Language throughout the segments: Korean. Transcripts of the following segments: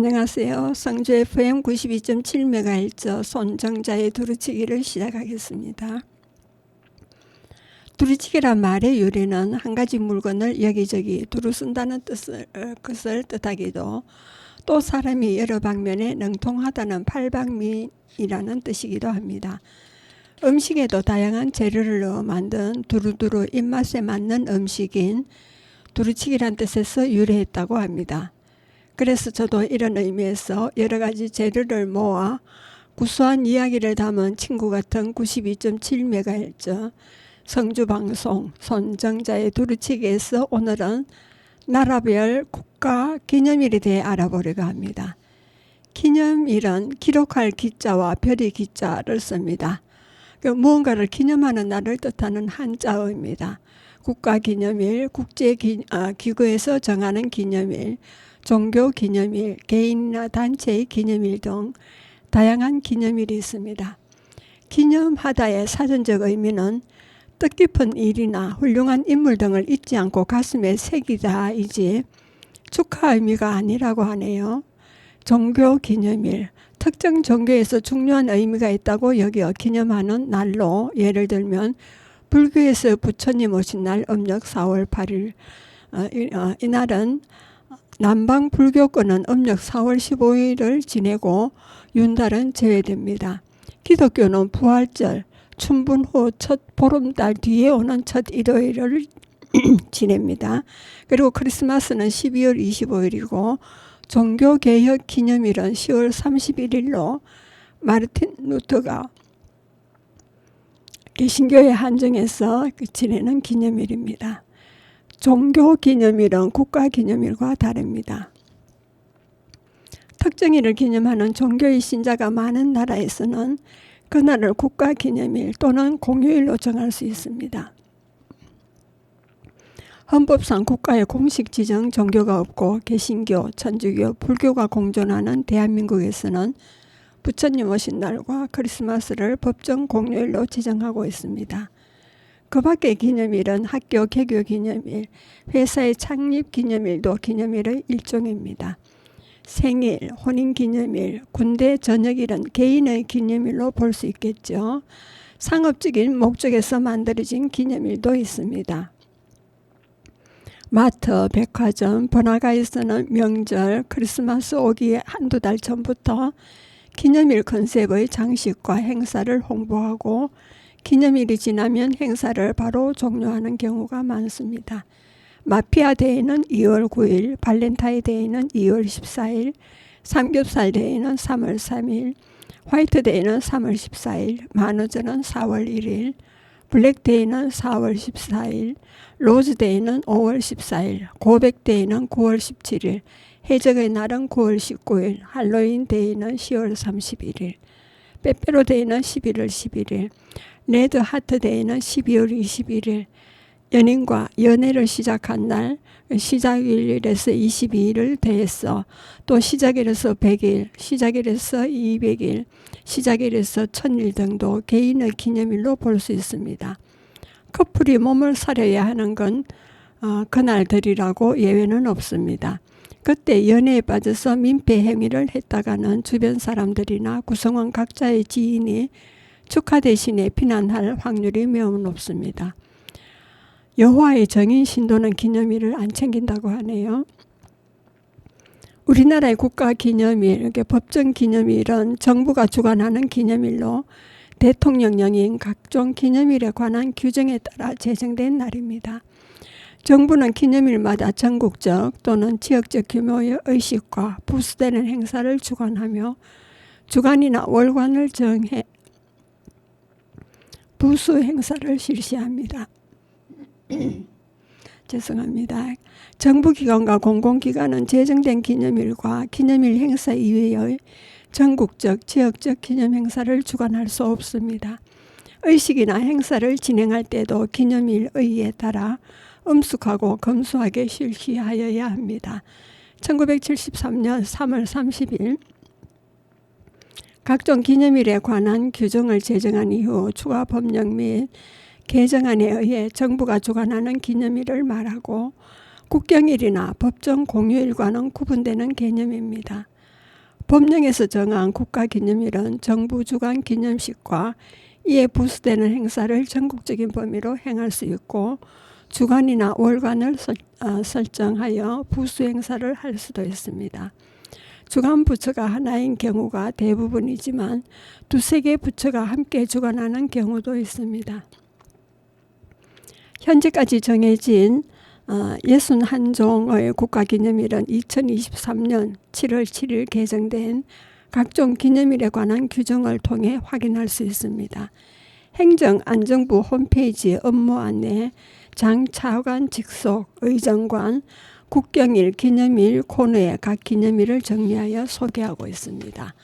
안녕하세요. 성주 FM 92.7MHz 손정자의 두루치기를 시작하겠습니다. 두루치기란 말의 유래는 한 가지 물건을 여기저기 두루 쓴다는 것을 뜻하기도, 또 사람이 여러 방면에 능통하다는 팔방미인이라는 뜻이기도 합니다. 음식에도 다양한 재료를 넣어 만든 두루두루 입맛에 맞는 음식인 두루치기란 뜻에서 유래했다고 합니다. 그래서 저도 이런 의미에서 여러 가지 재료를 모아 구수한 이야기를 담은 친구 같은 92.7MHz 성주방송 손정자의 두루치기에서 오늘은 나라별 국가 기념일에 대해 알아보려고 합니다. 기념일은 기록할 기자와 별의 기자를 씁니다. 무언가를 기념하는 날을 뜻하는 한자어입니다. 국가기념일, 국제기구에서 정하는 기념일, 종교기념일, 개인이나 단체의 기념일 등 다양한 기념일이 있습니다. 기념하다의 사전적 의미는 뜻깊은 일이나 훌륭한 인물 등을 잊지 않고 가슴에 새기다이지 축하 의미가 아니라고 하네요. 종교기념일, 특정 종교에서 중요한 의미가 있다고 여겨 기념하는 날로, 예를 들면 불교에서 부처님 오신 날 음력 4월 8일, 이날은 남방 불교권은 음력 4월 15일을 지내고 윤달은 제외됩니다. 기독교는 부활절, 춘분 후 첫 보름달 뒤에 오는 첫 일요일을 지냅니다. 그리고 크리스마스는 12월 25일이고 종교개혁 기념일은 10월 31일로 마르틴 루터가 개신교에 한정해서 지내는 기념일입니다. 종교기념일은 국가기념일과 다릅니다. 특정일을 기념하는 종교의 신자가 많은 나라에서는 그날을 국가기념일 또는 공휴일로 정할 수 있습니다. 헌법상 국가의 공식 지정 종교가 없고 개신교, 천주교, 불교가 공존하는 대한민국에서는 부처님 오신 날과 크리스마스를 법정 공휴일로 지정하고 있습니다. 그 밖의 기념일은 학교 개교 기념일, 회사의 창립 기념일도 기념일의 일종입니다. 생일, 혼인 기념일, 군대 전역일은 개인의 기념일로 볼 수 있겠죠. 상업적인 목적에서 만들어진 기념일도 있습니다. 마트, 백화점, 번화가에서는 명절, 크리스마스 오기 한두 달 전부터 기념일 컨셉의 장식과 행사를 홍보하고 기념일이 지나면 행사를 바로 종료하는 경우가 많습니다. 마피아 데이는 2월 9일, 발렌타인데이는 2월 14일, 삼겹살 데이는 3월 3일, 화이트 데이는 3월 14일, 만우절은 4월 1일, 블랙 데이는 4월 14일, 로즈 데이는 5월 14일, 고백 데이는 9월 17일, 해적의 날은 9월 19일, 할로윈 데이는 10월 31일, 빼빼로 데이는 11월 11일, 레드 하트 데이는 12월 21일, 연인과 연애를 시작한 날, 시작일에서 22일을 더해서 또 시작일에서 100일, 시작일에서 200일, 시작일에서 1000일 등도 개인의 기념일로 볼 수 있습니다. 커플이 몸을 사려야 하는 건 그날들이라고 예외는 없습니다. 그때 연애에 빠져서 민폐 행위를 했다가는 주변 사람들이나 구성원 각자의 지인이 축하 대신에 비난할 확률이 매우 높습니다. 여호와의 정인 신도는 기념일을 안 챙긴다고 하네요. 우리나라의 국가기념일, 법정 기념일은 정부가 주관하는 기념일로 대통령령인 각종 기념일에 관한 규정에 따라 제정된 날입니다. 정부는 기념일마다 전국적 또는 지역적 규모의 의식과 부수되는 행사를 주관하며 주간이나 월간을 정해 부수 행사를 실시합니다. 죄송합니다. 정부기관과 공공기관은 제정된 기념일과 기념일 행사 이외의 전국적, 지역적 기념행사를 주관할 수 없습니다. 의식이나 행사를 진행할 때도 기념일 의의에 따라 엄숙하고 검소하게 실시하여야 합니다. 1973년 3월 30일 각종 기념일에 관한 규정을 제정한 이후 추가 법령 및 개정안에 의해 정부가 주관하는 기념일을 말하고 국경일이나 법정 공휴일과는 구분되는 개념입니다. 법령에서 정한 국가기념일은 정부 주관 기념식과 이에 부수되는 행사를 전국적인 범위로 행할 수 있고 주간이나 월간을 설정하여 부수 행사를 할 수도 있습니다. 주간 부처가 하나인 경우가 대부분이지만 두세 개 부처가 함께 주관하는 경우도 있습니다. 현재까지 정해진 61종의 국가기념일은 2023년 7월 7일 개정된 각종 기념일에 관한 규정을 통해 확인할 수 있습니다. 행정안전부 홈페이지 업무 안내 장차관 직속 의정관 국경일 기념일 코너에 각 기념일을 정리하여 소개하고 있습니다.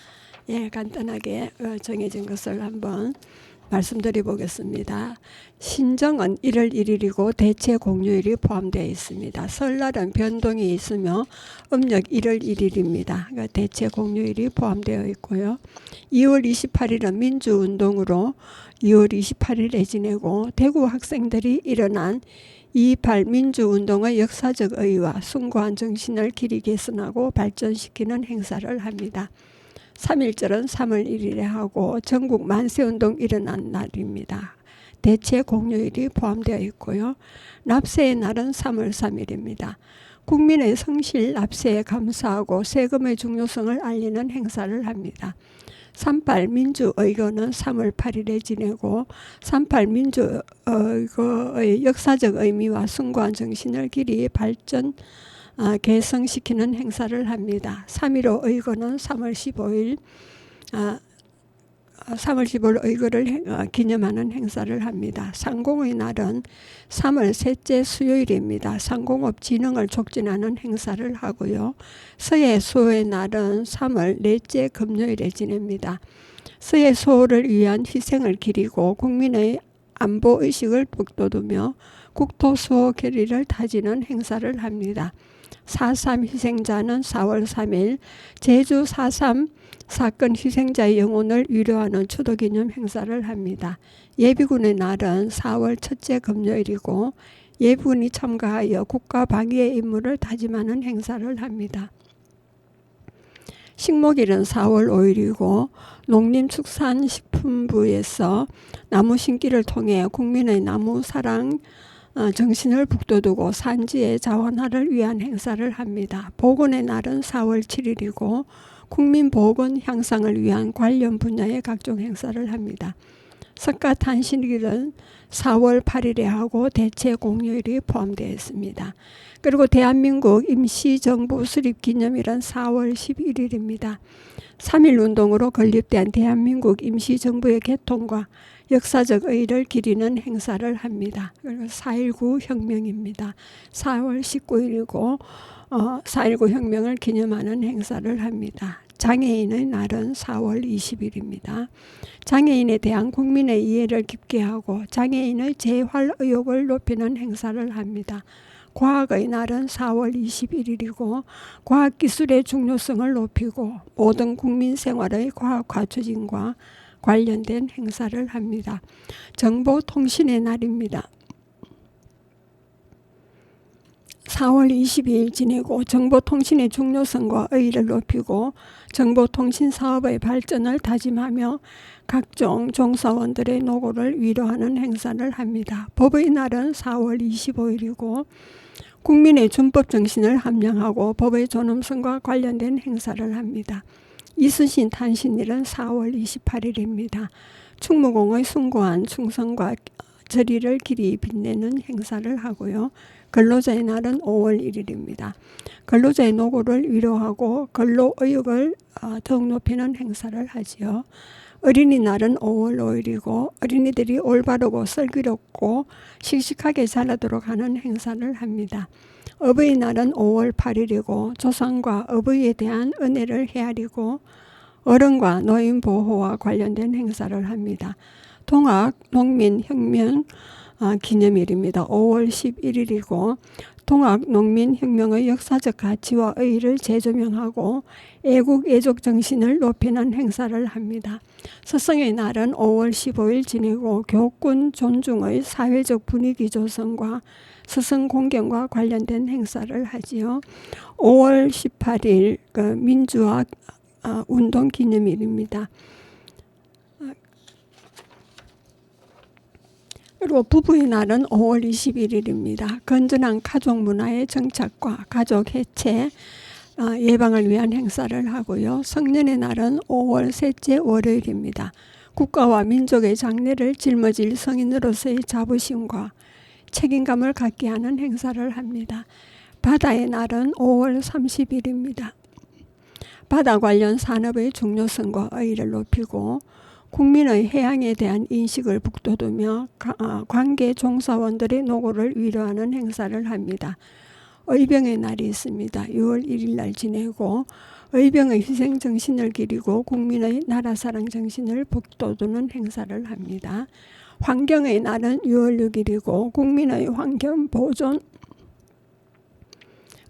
예, 간단하게 정해진 것을 한번 말씀드려 보겠습니다. 신정은 1월 1일이고 대체 공휴일이 포함되어 있습니다. 설날은 변동이 있으며 음력 1월 1일입니다. 그러니까 대체 공휴일이 포함되어 있고요. 2월 28일은 민주운동으로 2월 28일에 지내고 대구 학생들이 일어난 2.28 민주운동의 역사적 의의와 숭고한 정신을 길이 개선하고 발전시키는 행사를 합니다. 3.1절은 3월 1일에 하고 전국 만세운동 일어난 날입니다. 대체 공휴일이 포함되어 있고요. 납세의 날은 3월 3일입니다. 국민의 성실 납세에 감사하고 세금의 중요성을 알리는 행사를 합니다. 3.8 민주의거는 3월 8일에 지내고 3.8 민주의거의 역사적 의미와 숭고한 정신을 길이 개성시키는 행사를 합니다. 3.15 의거는 3월 15일 의거를 기념하는 행사를 합니다. 상공의 날은 3월 셋째 수요일입니다. 상공업 진흥을 촉진하는 행사를 하고요. 서해 수호의 날은 3월 넷째 금요일에 지냅니다. 서해 수호를 위한 희생을 기리고 국민의 안보의식을 북돋우며 국토수호 결의를 다지는 행사를 합니다. 4.3 희생자는 4월 3일 제주 4.3 사건 희생자의 영혼을 위로하는 추도기념 행사를 합니다. 예비군의 날은 4월 첫째 금요일이고 예비군이 참가하여 국가 방위의 임무를 다짐하는 행사를 합니다. 식목일은 4월 5일이고 농림축산식품부에서 나무 심기를 통해 국민의 나무 사랑 정신을 북돋우고 산지의 자원화를 위한 행사를 합니다. 보건의 날은 4월 7일이고 국민보건 향상을 위한 관련 분야의 각종 행사를 합니다. 석가탄신일은 4월 8일에 하고 대체 공휴일이 포함되어 있습니다. 그리고 대한민국 임시정부 수립기념일은 4월 11일입니다. 3.1운동으로 건립된 대한민국 임시정부의 개통과 역사적 의의를 기리는 행사를 합니다. 그리고 4.19 혁명입니다. 4월 19일이고 4.19 혁명을 기념하는 행사를 합니다. 장애인의 날은 4월 20일입니다. 장애인에 대한 국민의 이해를 깊게 하고 장애인의 재활 의욕을 높이는 행사를 합니다. 과학의 날은 4월 21일이고 과학기술의 중요성을 높이고 모든 국민 생활의 과학화 추진과 관련된 행사를 합니다. 정보통신의 날입니다. 4월 22일 지내고 정보통신의 중요성과 의의를 높이고 정보통신 사업의 발전을 다짐하며 각종 종사원들의 노고를 위로하는 행사를 합니다. 법의 날은 4월 25일이고 국민의 준법 정신을 함양하고 법의 존엄성과 관련된 행사를 합니다. 이순신 탄신일은 4월 28일입니다. 충무공의 숭고한 충성과 절의를 길이 빛내는 행사를 하고요. 근로자의 날은 5월 1일입니다. 근로자의 노고를 위로하고 근로의욕을 더욱 높이는 행사를 하지요. 어린이날은 5월 5일이고 어린이들이 올바르고 슬기롭고 씩씩하게 자라도록 하는 행사를 합니다. 어버이날은 5월 8일이고 조상과 어버이에 대한 은혜를 헤아리고 어른과 노인 보호와 관련된 행사를 합니다. 동학농민혁명 기념일입니다. 5월 11일이고 동학농민혁명의 역사적 가치와 의의를 재조명하고 애국 애족 정신을 높이는 행사를 합니다. 스승의 날은 5월 15일 지내고 교권 존중의 사회적 분위기 조성과 스승 공경과 관련된 행사를 하지요. 5월 18일 민주화 운동 기념일입니다. 그리고 부부의 날은 5월 21일입니다. 건전한 가족 문화의 정착과 가족 해체 예방을 위한 행사를 하고요. 성년의 날은 5월 셋째 월요일입니다. 국가와 민족의 장래를 짊어질 성인으로서의 자부심과 책임감을 갖게 하는 행사를 합니다. 바다의 날은 5월 30일입니다. 바다 관련 산업의 중요성과 의의를 높이고 국민의 해양에 대한 인식을 북돋우며 관계 종사원들의 노고를 위로하는 행사를 합니다. 의병의 날이 있습니다. 6월 1일 날 지내고 의병의 희생정신을 기리고 국민의 나라사랑 정신을 북돋우는 행사를 합니다. 환경의 날은 6월 6일이고 국민의 환경 보존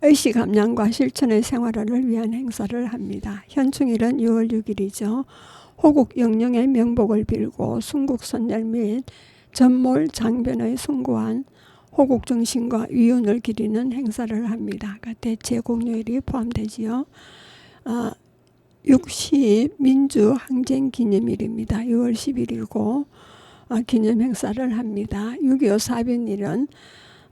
의식 함량과 실천의 생활화를 위한 행사를 합니다. 현충일은 6월 6일이죠. 호국 영령의 명복을 빌고 순국선열 및 전몰 장변의 숭고한 호국 정신과 위운을 기리는 행사를 합니다. 대체 공휴일이 포함되지요. 60 민주항쟁 기념일입니다. 6월 10일이고 기념 행사를 합니다. 6.25 사변일은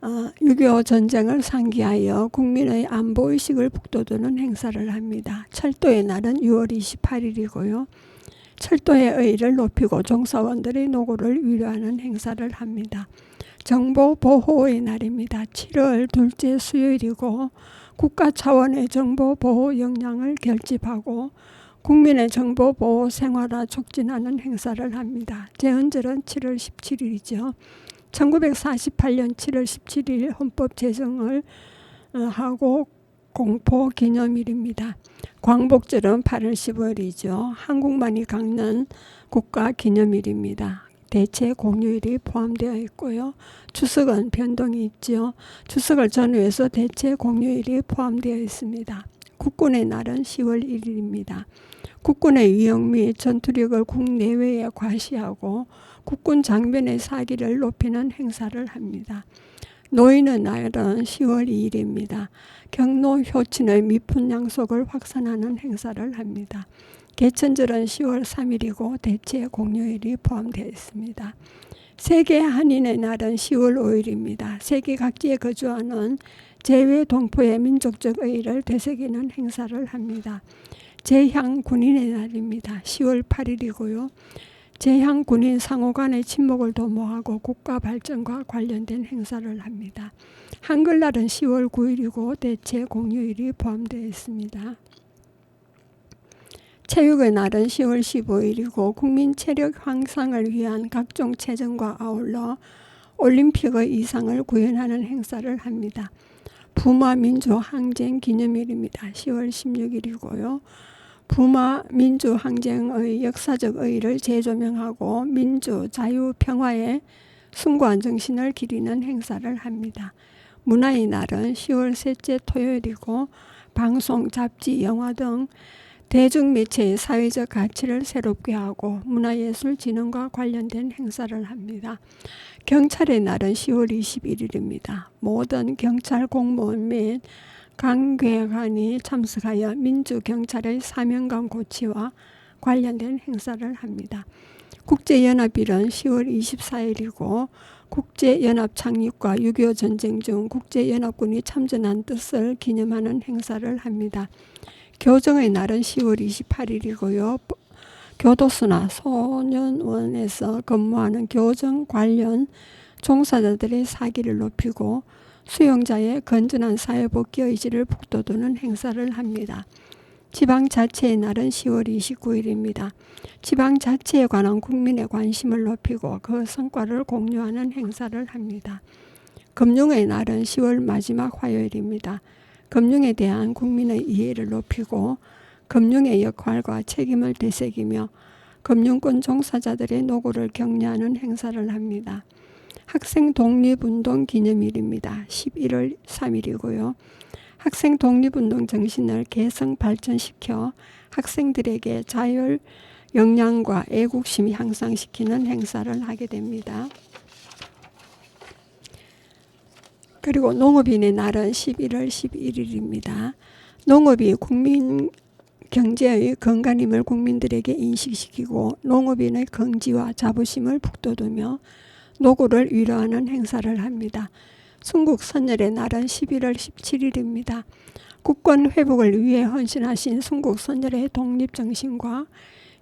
6.25 전쟁을 상기하여 국민의 안보의식을 북돋우는 행사를 합니다. 철도의 날은 6월 28일이고요. 철도의 의의를 높이고 종사원들의 노고를 위로하는 행사를 합니다. 정보보호의 날입니다. 7월 둘째 수요일이고 국가 차원의 정보보호 역량을 결집하고 국민의 정보보호 생활화 촉진하는 행사를 합니다. 제헌절은 7월 17일이죠. 1948년 7월 17일 헌법 제정을 하고 공포기념일입니다. 광복절은 8월 15일이죠. 한국만이 갖는 국가기념일입니다. 대체 공휴일이 포함되어 있고요. 추석은 변동이 있죠. 추석을 전후해서 대체 공휴일이 포함되어 있습니다. 국군의 날은 10월 1일입니다. 국군의 위용 및 전투력을 국내외에 과시하고 국군 장변의 사기를 높이는 행사를 합니다. 노인의 날은 10월 2일입니다. 경로 효친의 미푼 양속을 확산하는 행사를 합니다. 개천절은 10월 3일이고 대체 공휴일이 포함되어 있습니다. 세계 한인의 날은 10월 5일입니다. 세계 각지에 거주하는 재외 동포의 민족적 의의를 되새기는 행사를 합니다. 제향군인의 날입니다. 10월 8일이고요. 제향군인 상호 간의 친목을 도모하고 국가 발전과 관련된 행사를 합니다. 한글날은 10월 9일이고 대체 공휴일이 포함되어 있습니다. 체육의 날은 10월 15일이고 국민 체력 향상을 위한 각종 체전과 아울러 올림픽의 이상을 구현하는 행사를 합니다. 부마 민주 항쟁 기념일입니다. 10월 16일이고요. 부마 민주 항쟁의 역사적 의의를 재조명하고 민주, 자유, 평화의 숭고한 정신을 기리는 행사를 합니다. 문화의 날은 10월 셋째 토요일이고 방송, 잡지, 영화 등 대중매체의 사회적 가치를 새롭게 하고 문화예술 진흥과 관련된 행사를 합니다. 경찰의 날은 10월 21일입니다. 모든 경찰 공무원 및 관계관이 참석하여 민주경찰의 사명감 고취와 관련된 행사를 합니다. 국제연합일은 10월 24일이고 국제연합 창립과 6.25 전쟁 중 국제연합군이 참전한 뜻을 기념하는 행사를 합니다. 교정의 날은 10월 28일이고요. 교도소나 소년원에서 근무하는 교정 관련 종사자들의 사기를 높이고 수용자의 건전한 사회복귀 의지를 북돋우는 행사를 합니다. 지방자치의 날은 10월 29일입니다. 지방자치에 관한 국민의 관심을 높이고 그 성과를 공유하는 행사를 합니다. 금융의 날은 10월 마지막 화요일입니다. 금융에 대한 국민의 이해를 높이고 금융의 역할과 책임을 되새기며 금융권 종사자들의 노고를 격려하는 행사를 합니다. 학생 독립운동 기념일입니다. 11월 3일이고요. 학생 독립운동 정신을 개성 발전시켜 학생들에게 자율 역량과 애국심 향상시키는 행사를 하게 됩니다. 그리고 농업인의 날은 11월 11일입니다. 농업이 국민 경제의 건강임을 국민들에게 인식시키고 농업인의 긍지와 자부심을 북돋우며 노고를 위로하는 행사를 합니다. 순국 선열의 날은 11월 17일입니다. 국권 회복을 위해 헌신하신 순국 선열의 독립정신과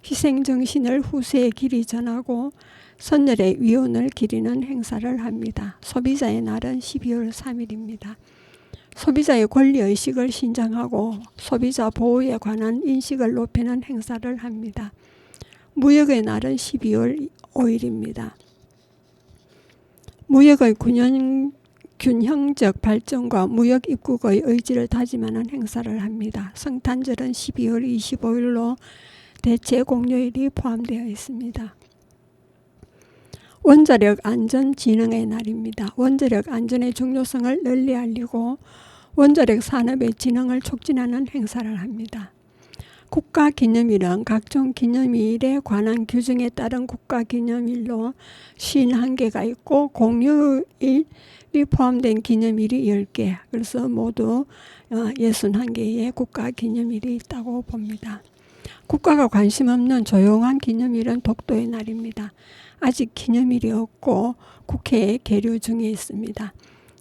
희생정신을 후세에 길이 전하고 선열의 위온을 기리는 행사를 합니다. 소비자의 날은 12월 3일입니다. 소비자의 권리의식을 신장하고 소비자 보호에 관한 인식을 높이는 행사를 합니다. 무역의 날은 12월 5일입니다. 무역의 균형적 발전과 무역 입국의 의지를 다짐하는 행사를 합니다. 성탄절은 12월 25일로 대체 공휴일이 포함되어 있습니다. 원자력 안전 진흥의 날입니다. 원자력 안전의 중요성을 널리 알리고 원자력 산업의 진흥을 촉진하는 행사를 합니다. 국가기념일은 각종 기념일에 관한 규정에 따른 국가기념일로 51개가 있고 공휴일이 포함된 기념일이 10개, 그래서 모두 61개의 국가기념일이 있다고 봅니다. 국가가 관심 없는 조용한 기념일은 독도의 날입니다. 아직 기념일이 없고 국회에 계류 중에 있습니다.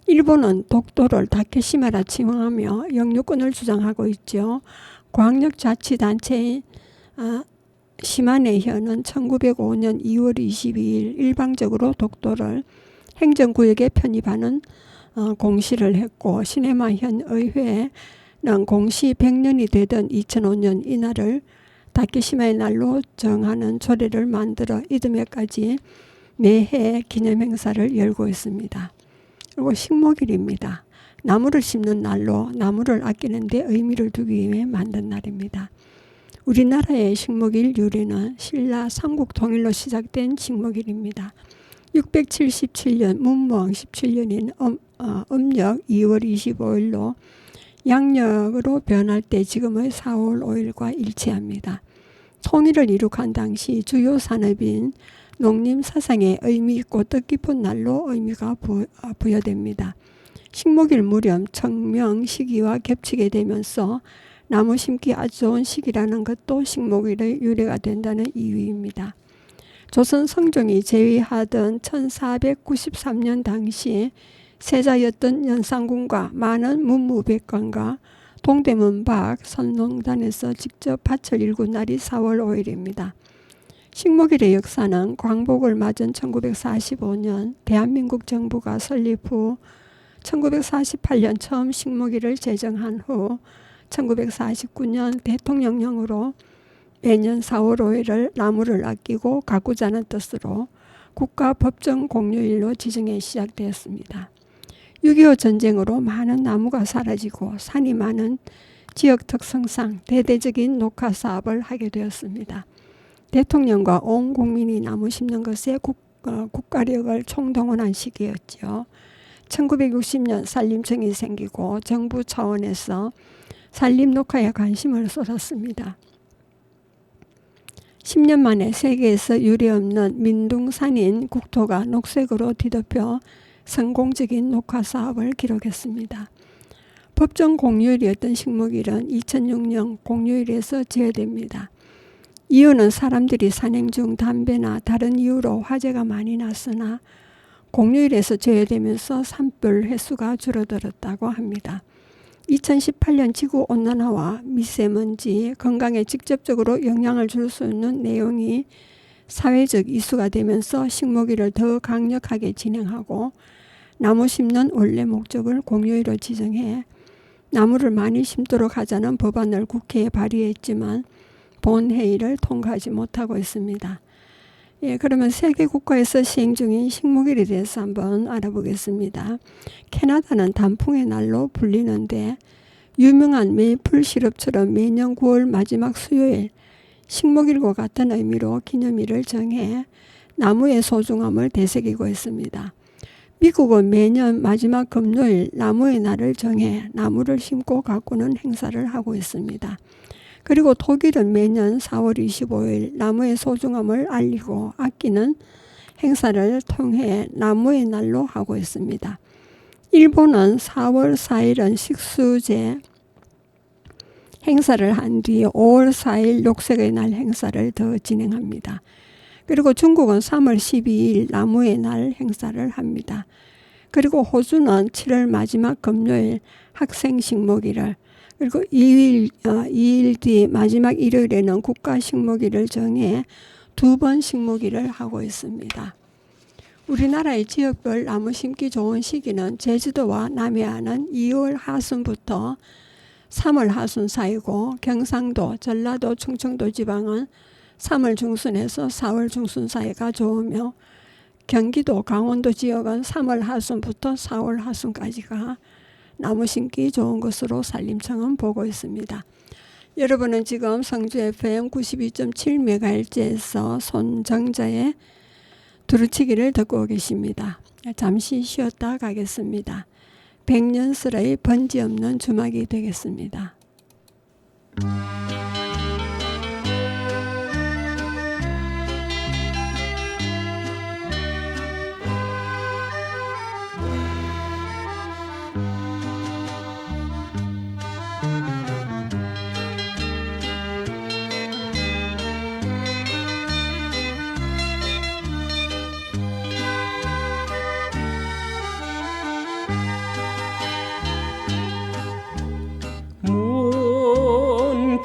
일본은 독도를 다케시마라 칭하며 영유권을 주장하고 있죠. 광역자치단체인 시마네현은 1905년 2월 22일 일방적으로 독도를 행정구역에 편입하는 공시를 했고, 시네마현 의회는 공시 100년이 되던 2005년 이날을 다케시마의 날로 정하는 조례를 만들어 이듬해까지 매해 기념행사를 열고 있습니다. 그리고 식목일입니다. 나무를 심는 날로 나무를 아끼는 데 의미를 두기 위해 만든 날입니다. 우리나라의 식목일 유래는 신라 삼국 통일로 시작된 식목일입니다. 677년 문무왕 17년인 음력 2월 25일로 양력으로 변할 때 지금의 4월 5일과 일치합니다. 통일을 이룩한 당시 주요 산업인 농림 사상에 의미 있고 뜻깊은 날로 의미가 부여됩니다. 식목일 무렵 청명 시기와 겹치게 되면서 나무 심기 아주 좋은 시기라는 것도 식목일의 유래가 된다는 이유입니다. 조선 성종이 제위하던 1493년 당시 세자였던 연산군과 많은 문무백관과 동대문 밖 선농단에서 직접 밭을 일군 날이 4월 5일입니다. 식목일의 역사는 광복을 맞은 1945년 대한민국 정부가 설립 후 1948년 처음 식목일을 제정한 후 1949년 대통령령으로 매년 4월 5일을 나무를 아끼고 가꾸자는 뜻으로 국가 법정 공휴일로 지정해 시작되었습니다. 6.25 전쟁으로 많은 나무가 사라지고 산이 많은 지역 특성상 대대적인 녹화 사업을 하게 되었습니다. 대통령과 온 국민이 나무 심는 것에 국가력을 총동원한 시기였죠. 1960년 산림청이 생기고 정부 차원에서 산림 녹화에 관심을 쏟았습니다. 10년 만에 세계에서 유례없는 민둥산인 국토가 녹색으로 뒤덮여 성공적인 녹화 사업을 기록했습니다. 법정 공휴일이었던 식목일은 2006년 공휴일에서 제외됩니다. 이유는 사람들이 산행 중 담배나 다른 이유로 화재가 많이 났으나 공휴일에서 제외되면서 산불 횟수가 줄어들었다고 합니다. 2018년 지구온난화와 미세먼지, 건강에 직접적으로 영향을 줄 수 있는 내용이 사회적 이슈가 되면서 식목일을 더 강력하게 진행하고 나무 심는 원래 목적을 공휴일로 지정해 나무를 많이 심도록 하자는 법안을 국회에 발의했지만 본회의를 통과하지 못하고 있습니다. 그러면 세계 국가에서 시행 중인 식목일에 대해서 한번 알아보겠습니다. 캐나다는 단풍의 날로 불리는데 유명한 메이플 시럽처럼 매년 9월 마지막 수요일 식목일과 같은 의미로 기념일을 정해 나무의 소중함을 되새기고 있습니다. 미국은 매년 마지막 금요일 나무의 날을 정해 나무를 심고 가꾸는 행사를 하고 있습니다. 그리고 독일은 매년 4월 25일 나무의 소중함을 알리고 아끼는 행사를 통해 나무의 날로 하고 있습니다. 일본은 4월 4일은 식수제 행사를 한 뒤 5월 4일 녹색의 날 행사를 더 진행합니다. 그리고 중국은 3월 12일 나무의 날 행사를 합니다. 그리고 호주는 7월 마지막 금요일 학생 식목일을, 그리고 2일 뒤 마지막 일요일에는 국가 식목일을 정해 2번 식목일을 하고 있습니다. 우리나라의 지역별 나무 심기 좋은 시기는 제주도와 남해안은 2월 하순부터 3월 하순 사이고, 경상도, 전라도, 충청도 지방은 3월 중순에서 4월 중순 사이가 좋으며, 경기도, 강원도 지역은 3월 하순부터 4월 하순까지가 나무 심기 좋은 것으로 산림청은 보고 있습니다. 여러분은 지금 성주 FM 92.7MHz에서 손정자의 두루치기를 듣고 계십니다. 잠시 쉬었다 가겠습니다. 백년설의 번지 없는 주막이 되겠습니다.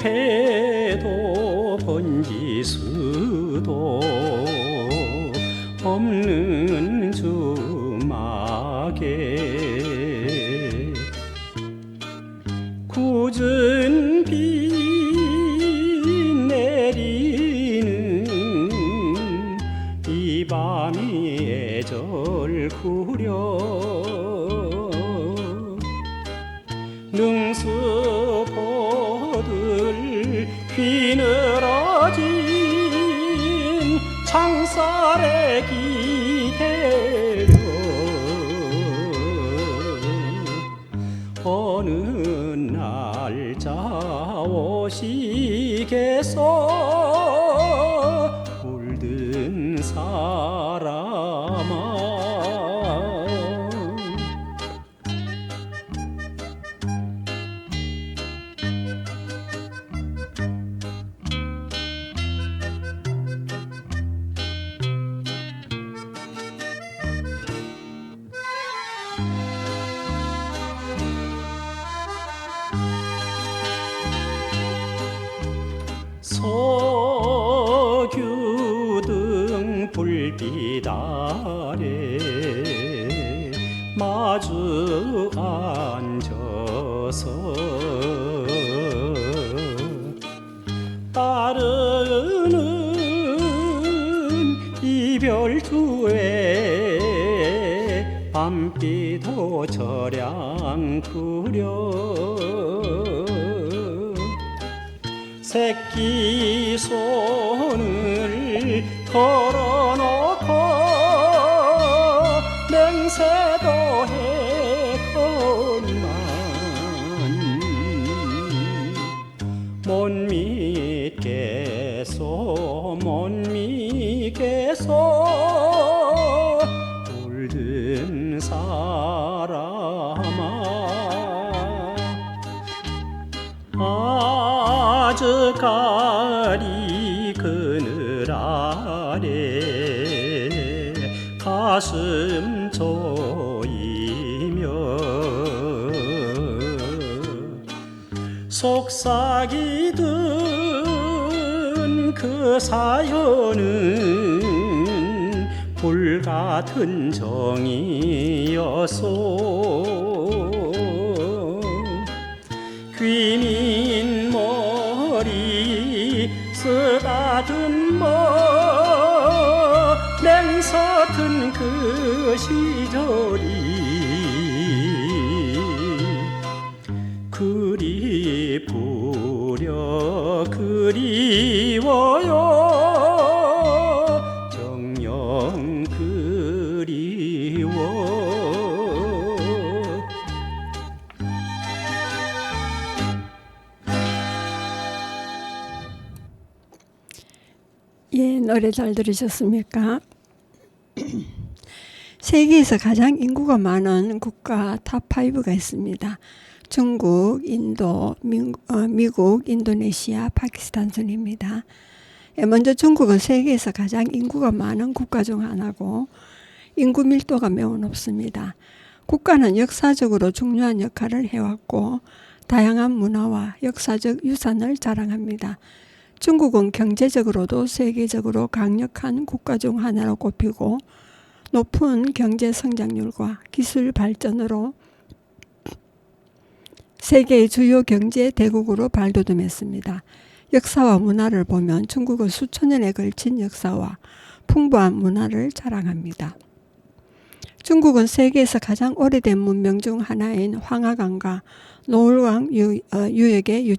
문패도 번지수도 없는 주막에 굳은 비 내리는 이 밤이 애절 구려 능수보들 휘늘어진 창살에 기대려 어느 날짜 오시겠소 물든 사람아. 석유등 불빛 아래 마주 앉아서 따르는 이별주에 밤비도 저량 그려 새끼 손을 걸어놓고 맹세도 했건만 못 믿겠소 못 믿겠소 물든 사람아. 아즈까리 그늘 아래 가슴 조이며 속삭이던 그 사연은 불같은 정이었소. 귀민 머리 쓰다듬어 맹서튼 그 시절이 그리 부려 그리워요 정녕 그리워. 예, 노래 잘 들으셨습니까? 세계에서 가장 인구가 많은 국가 탑5가 있습니다. 중국, 인도, 미국, 인도네시아, 파키스탄 순입니다. 먼저 중국은 세계에서 가장 인구가 많은 국가 중 하나고 인구 밀도가 매우 높습니다. 국가는 역사적으로 중요한 역할을 해왔고 다양한 문화와 역사적 유산을 자랑합니다. 중국은 경제적으로도 세계적으로 강력한 국가 중 하나로 꼽히고 높은 경제 성장률과 기술 발전으로 세계의 주요 경제 대국으로 발돋움했습니다. 역사와 문화를 보면 중국은 수천 년에 걸친 역사와 풍부한 문화를 자랑합니다. 중국은 세계에서 가장 오래된 문명 중 하나인 황하강과 노을왕 유역에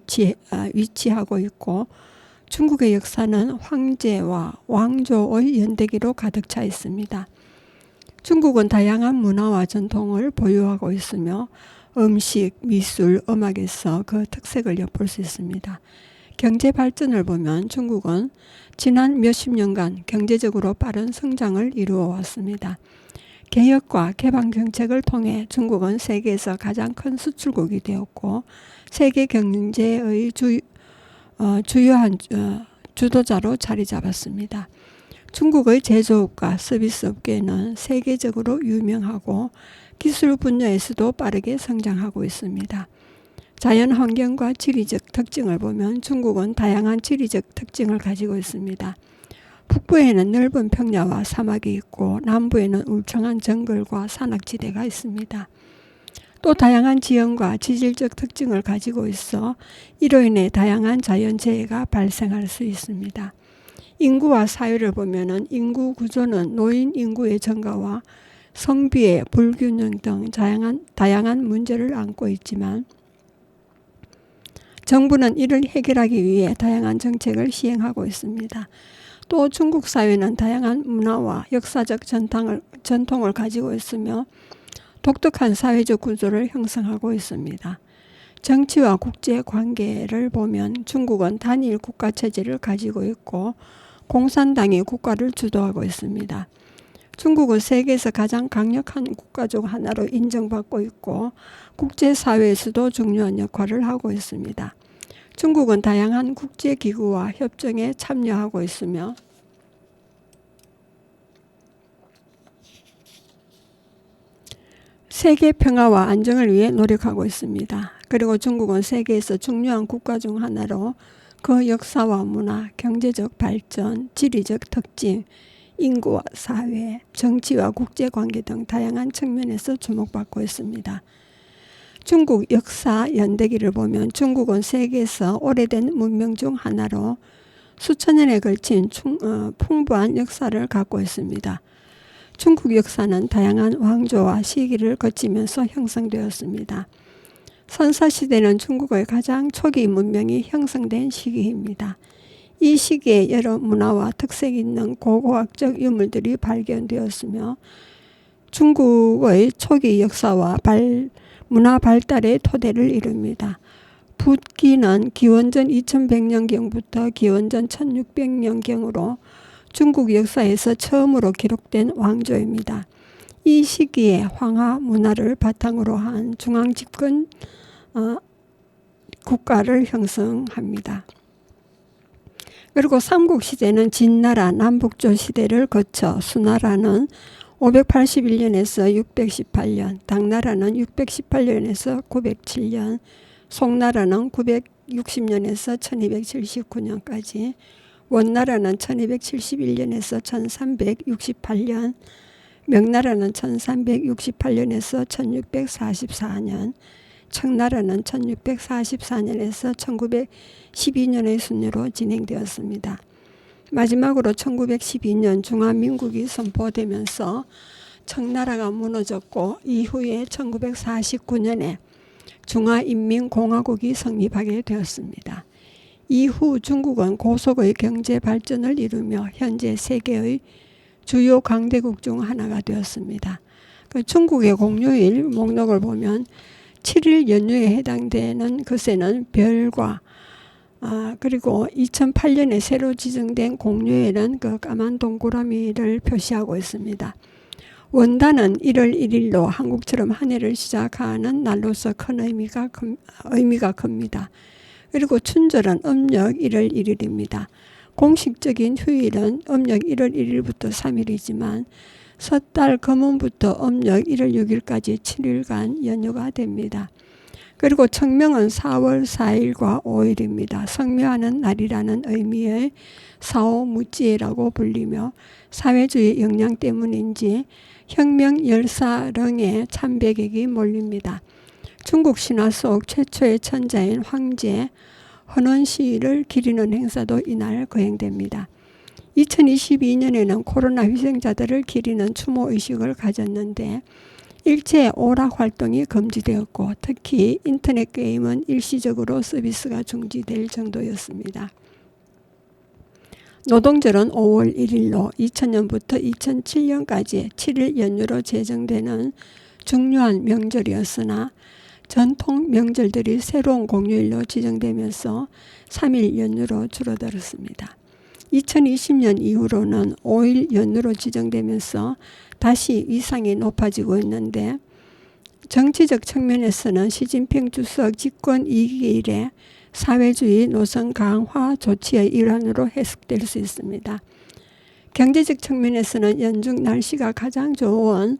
위치하고 있고 중국의 역사는 황제와 왕조의 연대기로 가득 차 있습니다. 중국은 다양한 문화와 전통을 보유하고 있으며 음식, 미술, 음악에서 그 특색을 엿볼 수 있습니다. 경제 발전을 보면 중국은 지난 몇십 년간 경제적으로 빠른 성장을 이루어 왔습니다. 개혁과 개방 정책을 통해 중국은 세계에서 가장 큰 수출국이 되었고 세계 경제의 주요한 주도자로 자리 잡았습니다. 중국의 제조업과 서비스 업계는 세계적으로 유명하고 기술 분야에서도 빠르게 성장하고 있습니다. 자연 환경과 지리적 특징을 보면 중국은 다양한 지리적 특징을 가지고 있습니다. 북부에는 넓은 평야와 사막이 있고 남부에는 울창한 정글과 산악지대가 있습니다. 또 다양한 지형과 지질적 특징을 가지고 있어 이로 인해 다양한 자연재해가 발생할 수 있습니다. 인구와 사회를 보면 인구 구조는 노인 인구의 증가와 성비의 불균형 등 다양한 문제를 안고 있지만 정부는 이를 해결하기 위해 다양한 정책을 시행하고 있습니다. 또 중국 사회는 다양한 문화와 역사적 전통을 가지고 있으며 독특한 사회적 구조를 형성하고 있습니다. 정치와 국제 관계를 보면 중국은 단일 국가 체제를 가지고 있고 공산당이 국가를 주도하고 있습니다. 중국은 세계에서 가장 강력한 국가 중 하나로 인정받고 있고 국제사회에서도 중요한 역할을 하고 있습니다. 중국은 다양한 국제기구와 협정에 참여하고 있으며 세계 평화와 안정을 위해 노력하고 있습니다. 그리고 중국은 세계에서 중요한 국가 중 하나로 그 역사와 문화, 경제적 발전, 지리적 특징, 인구와 사회, 정치와 국제관계 등 다양한 측면에서 주목받고 있습니다. 중국 역사 연대기를 보면 중국은 세계에서 오래된 문명 중 하나로 수천 년에 걸친 풍부한 역사를 갖고 있습니다. 중국 역사는 다양한 왕조와 시기를 거치면서 형성되었습니다. 선사시대는 중국의 가장 초기 문명이 형성된 시기입니다. 이 시기에 여러 문화와 특색 있는 고고학적 유물들이 발견되었으며 중국의 초기 역사와 문화 발달의 토대를 이룹니다. 붓기는 기원전 2100년경부터 기원전 1600년경으로 중국 역사에서 처음으로 기록된 왕조입니다. 이 시기에 황하 문화를 바탕으로 한 중앙집권 국가를 형성합니다. 그리고 삼국시대는 진나라 남북조 시대를 거쳐 수나라는 581년에서 618년, 당나라는 618년에서 907년, 송나라는 960년에서 1279년까지, 원나라는 1271년에서 1368년, 명나라는 1368년에서 1644년, 청나라는 1644년에서 1912년의 순으로 진행되었습니다. 마지막으로 1912년 중화민국이 선포되면서 청나라가 무너졌고 이후에 1949년에 중화인민공화국이 성립하게 되었습니다. 이후 중국은 고속의 경제 발전을 이루며 현재 세계의 주요 강대국 중 하나가 되었습니다. 중국의 공휴일 목록을 보면 7일 연휴에 해당되는 것에는 별과 그리고 2008년에 새로 지정된 공휴일은 그 까만 동그라미를 표시하고 있습니다. 원단은 1월 1일로 한국처럼 한 해를 시작하는 날로서 큰 의미가 큽니다. 그리고 춘절은 음력 1월 1일입니다. 공식적인 휴일은 음력 1월 1일부터 3일이지만 섣달 금운부터 음력 1월 6일까지 7일간 연휴가 됩니다. 그리고 청명은 4월 4일과 5일입니다. 성묘하는 날이라는 의미의 사오무지라고 불리며 사회주의 영향 때문인지 혁명 열사령에 참배객이 몰립니다. 중국 신화 속 최초의 천자인 황제 헌원시를 기리는 행사도 이날 거행됩니다. 2022년에는 코로나 희생자들을 기리는 추모의식을 가졌는데 일제 오락 활동이 금지되었고 특히 인터넷 게임은 일시적으로 서비스가 중지될 정도였습니다. 노동절은 5월 1일로 2000년부터 2007년까지 7일 연휴로 제정되는 중요한 명절이었으나 전통 명절들이 새로운 공휴일로 지정되면서 3일 연휴로 줄어들었습니다. 2020년 이후로는 5일 연휴로 지정되면서 다시 위상이 높아지고 있는데 정치적 측면에서는 시진핑 주석 집권 2기 이래 사회주의 노선 강화 조치의 일환으로 해석될 수 있습니다. 경제적 측면에서는 연중 날씨가 가장 좋은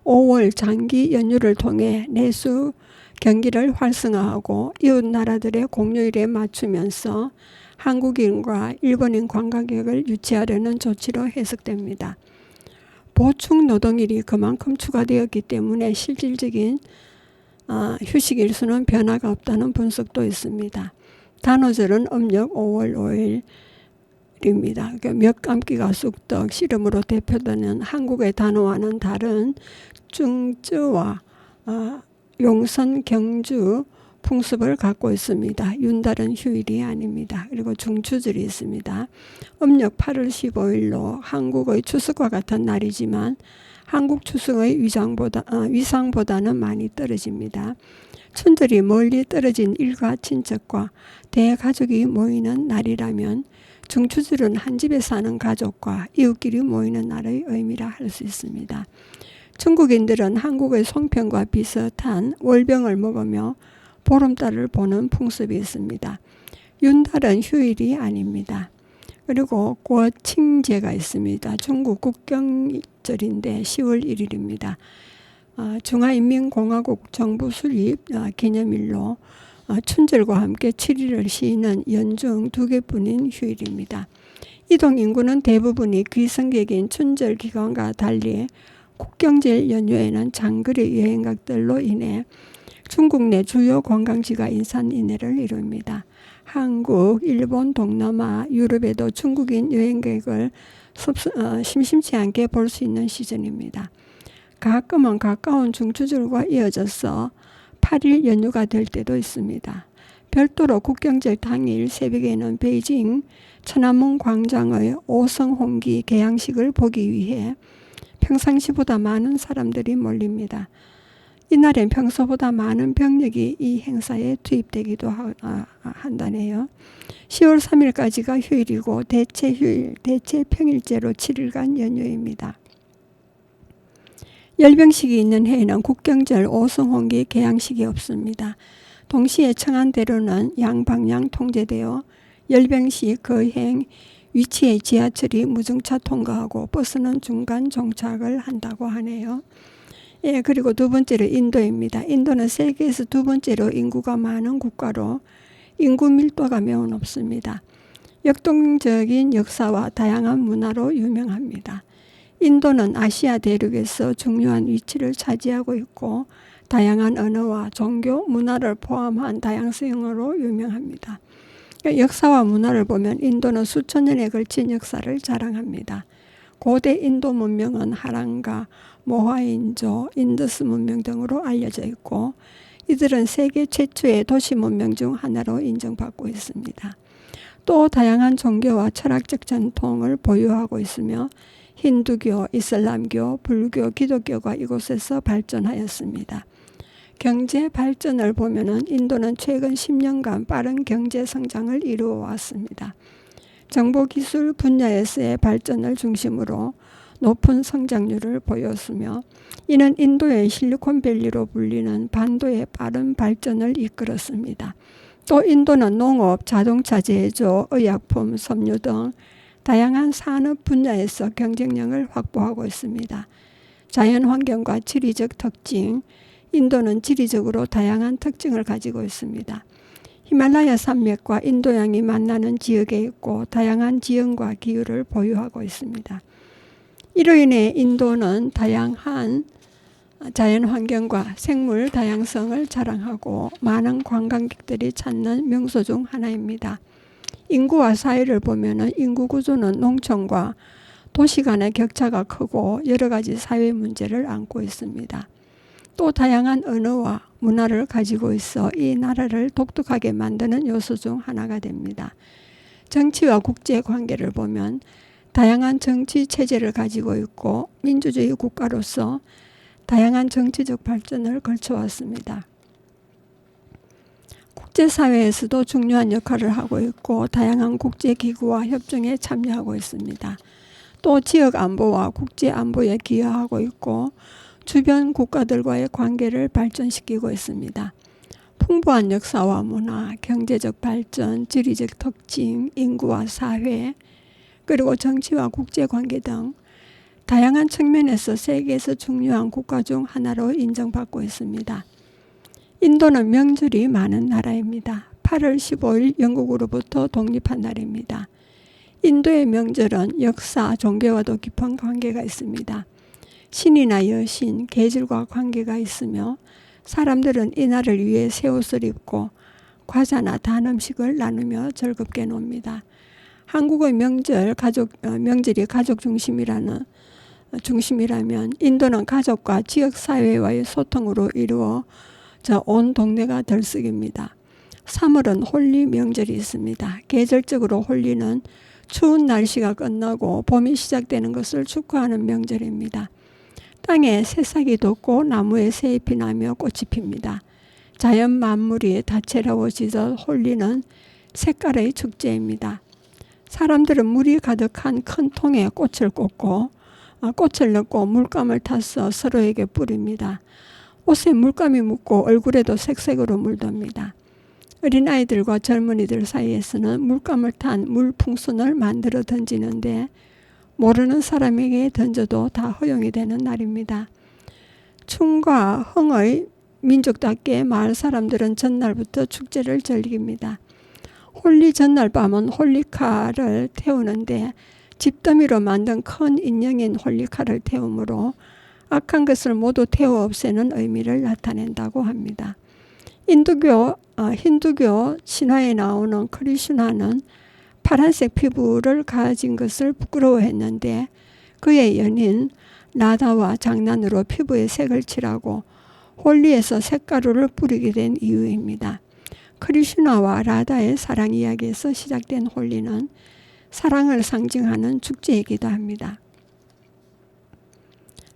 5월 장기 연휴를 통해 내수 경기를 활성화하고 이웃 나라들의 공휴일에 맞추면서 한국인과 일본인 관광객을 유치하려는 조치로 해석됩니다. 보충 노동일이 그만큼 추가되었기 때문에 실질적인 휴식일 수는 변화가 없다는 분석도 있습니다. 단오절은 음력 5월 5일입니다. 몇감기가 쑥떡, 씨름으로 대표되는 한국의 단오와는 다른 중쯔와 용선, 경주 풍습을 갖고 있습니다. 윤달은 휴일이 아닙니다. 그리고 중추절이 있습니다. 음력 8월 15일로 한국의 추석과 같은 날이지만 한국 추석의 위상보다는 많이 떨어집니다. 춘절이 멀리 떨어진 일가 친척과 대가족이 모이는 날이라면 중추절은 한 집에 사는 가족과 이웃끼리 모이는 날의 의미라 할 수 있습니다. 중국인들은 한국의 송편과 비슷한 월병을 먹으며 보름달을 보는 풍습이 있습니다. 윤달은 휴일이 아닙니다. 그리고國慶節가 있습니다. 중국 국경절인데 10월 1일입니다. 중화인민공화국 정부 수립 기념일로 춘절과 함께 7일을 쉬는 연중 2개뿐인 휴일입니다. 이동 인구는 대부분이 귀성객인 춘절 기간과 달리 국경절 연휴에는 장거리 여행객들로 인해 중국 내 주요 관광지가 인산인해를 이룹니다. 한국, 일본, 동남아, 유럽에도 중국인 여행객을 심심치 않게 볼 수 있는 시즌입니다. 가끔은 가까운 중추절과 이어져서 8일 연휴가 될 때도 있습니다. 별도로 국경절 당일 새벽에는 베이징 천안문 광장의 오성홍기 개양식을 보기 위해 평상시보다 많은 사람들이 몰립니다. 이날엔 평소보다 많은 병력이 이 행사에 투입되기도 한다네요. 10월 3일까지가 휴일이고 대체 휴일, 대체 평일제로 7일간 연휴입니다. 열병식이 있는 해에는 국경절 오성홍기 개양식이 없습니다. 동시에 청안대로는 양방향 통제되어 열병식 거행 위치의 지하철이 무정차 통과하고 버스는 중간 정착을 한다고 하네요. 그리고 두 번째로 인도입니다. 인도는 세계에서 두 번째로 인구가 많은 국가로 인구 밀도가 매우 높습니다. 역동적인 역사와 다양한 문화로 유명합니다. 인도는 아시아 대륙에서 중요한 위치를 차지하고 있고 다양한 언어와 종교, 문화를 포함한 다양성으로 유명합니다. 역사와 문화를 보면 인도는 수천 년에 걸친 역사를 자랑합니다. 고대 인도 문명은 하란가, 모하인조, 인더스 문명 등으로 알려져 있고 이들은 세계 최초의 도시 문명 중 하나로 인정받고 있습니다. 또 다양한 종교와 철학적 전통을 보유하고 있으며 힌두교, 이슬람교, 불교, 기독교가 이곳에서 발전하였습니다. 경제 발전을 보면은 인도는 최근 10년간 빠른 경제 성장을 이루어 왔습니다. 정보기술 분야에서의 발전을 중심으로 높은 성장률을 보였으며 이는 인도의 실리콘밸리로 불리는 반도의 빠른 발전을 이끌었습니다. 또 인도는 농업, 자동차 제조, 의약품, 섬유 등 다양한 산업 분야에서 경쟁력을 확보하고 있습니다. 자연환경과 지리적 특징, 인도는 지리적으로 다양한 특징을 가지고 있습니다. 히말라야 산맥과 인도양이 만나는 지역에 있고 다양한 지형과 기후를 보유하고 있습니다. 이로 인해 인도는 다양한 자연환경과 생물 다양성을 자랑하고 많은 관광객들이 찾는 명소 중 하나입니다. 인구와 사회를 보면 인구 구조는 농촌과 도시 간의 격차가 크고 여러 가지 사회 문제를 안고 있습니다. 또 다양한 언어와 문화를 가지고 있어 이 나라를 독특하게 만드는 요소 중 하나가 됩니다. 정치와 국제 관계를 보면 다양한 정치 체제를 가지고 있고 민주주의 국가로서 다양한 정치적 발전을 거쳐왔습니다. 국제사회에서도 중요한 역할을 하고 있고 다양한 국제기구와 협정에 참여하고 있습니다. 또 지역 안보와 국제 안보에 기여하고 있고 주변 국가들과의 관계를 발전시키고 있습니다. 풍부한 역사와 문화, 경제적 발전, 지리적 특징, 인구와 사회, 그리고 정치와 국제관계 등 다양한 측면에서 세계에서 중요한 국가 중 하나로 인정받고 있습니다. 인도는 명절이 많은 나라입니다. 8월 15일 영국으로부터 독립한 날입니다. 인도의 명절은 역사, 종교와도 깊은 관계가 있습니다. 신이나 여신, 계절과 관계가 있으며 사람들은 이날을 위해 새 옷을 입고 과자나 단 음식을 나누며 즐겁게 놉니다. 한국의 명절이 가족 중심이라면 인도는 가족과 지역사회와의 소통으로 이루어져 온 동네가 들썩입니다. 3월은 홀리 명절이 있습니다. 계절적으로 홀리는 추운 날씨가 끝나고 봄이 시작되는 것을 축하하는 명절입니다. 땅에 새싹이 돋고 나무에 새잎이 나며 꽃이 핍니다. 자연 만물이 다채로워지듯 홀리는 색깔의 축제입니다. 사람들은 물이 가득한 큰 통에 꽃을 넣고 물감을 타서 서로에게 뿌립니다. 옷에 물감이 묻고 얼굴에도 색색으로 물듭니다. 어린아이들과 젊은이들 사이에서는 물감을 탄 물풍선을 만들어 던지는데 모르는 사람에게 던져도 다 허용이 되는 날입니다. 춤과 흥의 민족답게 마을 사람들은 전날부터 축제를 즐깁니다. 홀리 전날 밤은 홀리카를 태우는데 집더미로 만든 큰 인형인 홀리카를 태우므로 악한 것을 모두 태워 없애는 의미를 나타낸다고 합니다. 힌두교 신화에 나오는 크리슈나는 파란색 피부를 가진 것을 부끄러워했는데 그의 연인 라다와 장난으로 피부에 색을 칠하고 홀리에서 색가루를 뿌리게 된 이유입니다. 크리슈나와 라다의 사랑 이야기에서 시작된 홀리는 사랑을 상징하는 축제이기도 합니다.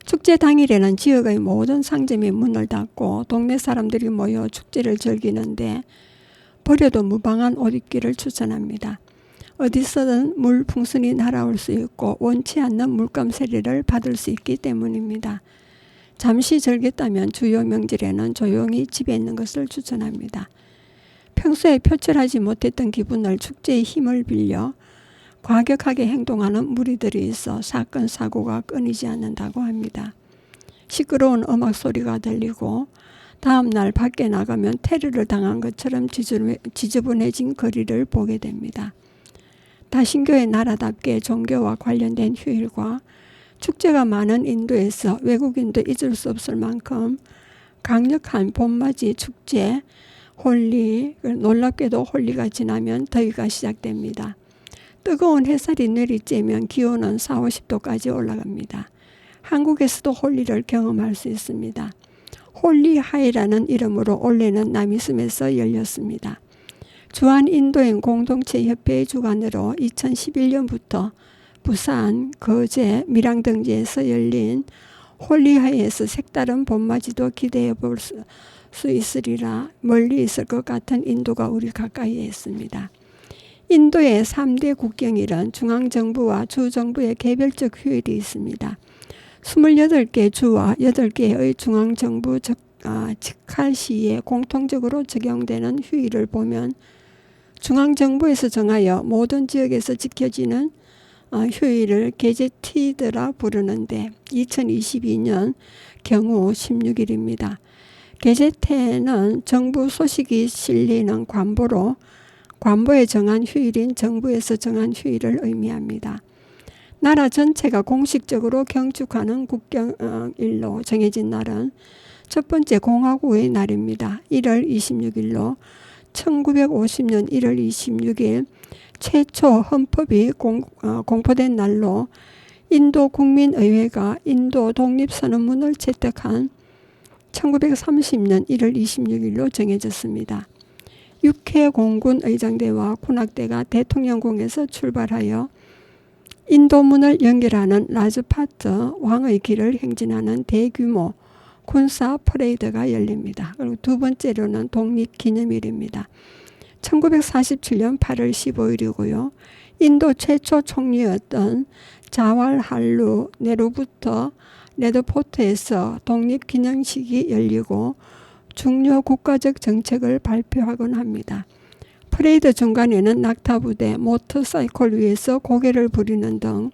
축제 당일에는 지역의 모든 상점이 문을 닫고 동네 사람들이 모여 축제를 즐기는데 버려도 무방한 옷 입기를 추천합니다. 어디서든 물풍선이 날아올 수 있고 원치 않는 물감 세례를 받을 수 있기 때문입니다. 잠시 즐겼다면 주요 명절에는 조용히 집에 있는 것을 추천합니다. 평소에 표출하지 못했던 기분을 축제의 힘을 빌려 과격하게 행동하는 무리들이 있어 사건 사고가 끊이지 않는다고 합니다. 시끄러운 음악 소리가 들리고 다음 날 밖에 나가면 테러를 당한 것처럼 지저분해진 거리를 보게 됩니다. 다신교의 나라답게 종교와 관련된 휴일과 축제가 많은 인도에서 외국인도 잊을 수 없을 만큼 강력한 봄맞이 축제 홀리, 놀랍게도 홀리가 지나면 더위가 시작됩니다. 뜨거운 햇살이 내리쬐면 기온은 40~50도까지 올라갑니다. 한국에서도 홀리를 경험할 수 있습니다. 홀리 하이라는 이름으로 올해는 남이섬에서 열렸습니다. 주한 인도인 공동체 협회의 주관으로 2011년부터 부산, 거제, 밀양등지에서 열린 홀리하이에서 색다른 봄맞이도 기대해 볼 수 있으리라 멀리 있을 것 같은 인도가 우리 가까이에 있습니다. 인도의 3대 국경일은 중앙정부와 주정부의 개별적 휴일이 있습니다. 28개 주와 8개의 중앙정부 직할시에 공통적으로 적용되는 휴일을 보면 중앙정부에서 정하여 모든 지역에서 지켜지는 휴일을 게제티드라 부르는데 2022년 경우 16일입니다. 게제테는 정부 소식이 실리는 관보로 관보에 정한 휴일인 정부에서 정한 휴일을 의미합니다. 나라 전체가 공식적으로 경축하는 국경일로 정해진 날은 첫 번째 공화국의 날입니다. 1월 26일로 1950년 1월 26일 최초 헌법이 공포된 날로 인도 국민의회가 인도 독립선언문을 채택한 1930년 1월 26일로 정해졌습니다. 6회 공군 의장대와 군악대가 대통령궁에서 출발하여 인도문을 연결하는 라즈파트 왕의 길을 행진하는 대규모 군사 퍼레이드가 열립니다. 그리고 두 번째로는 독립기념일입니다. 1947년 8월 15일이고요. 인도 최초 총리였던 자왈할루 네루부터 레드포트에서 독립기념식이 열리고 중요 국가적 정책을 발표하곤 합니다. 퍼레이드 중간에는 낙타부대, 모터사이클 위에서 고개를 부리는 등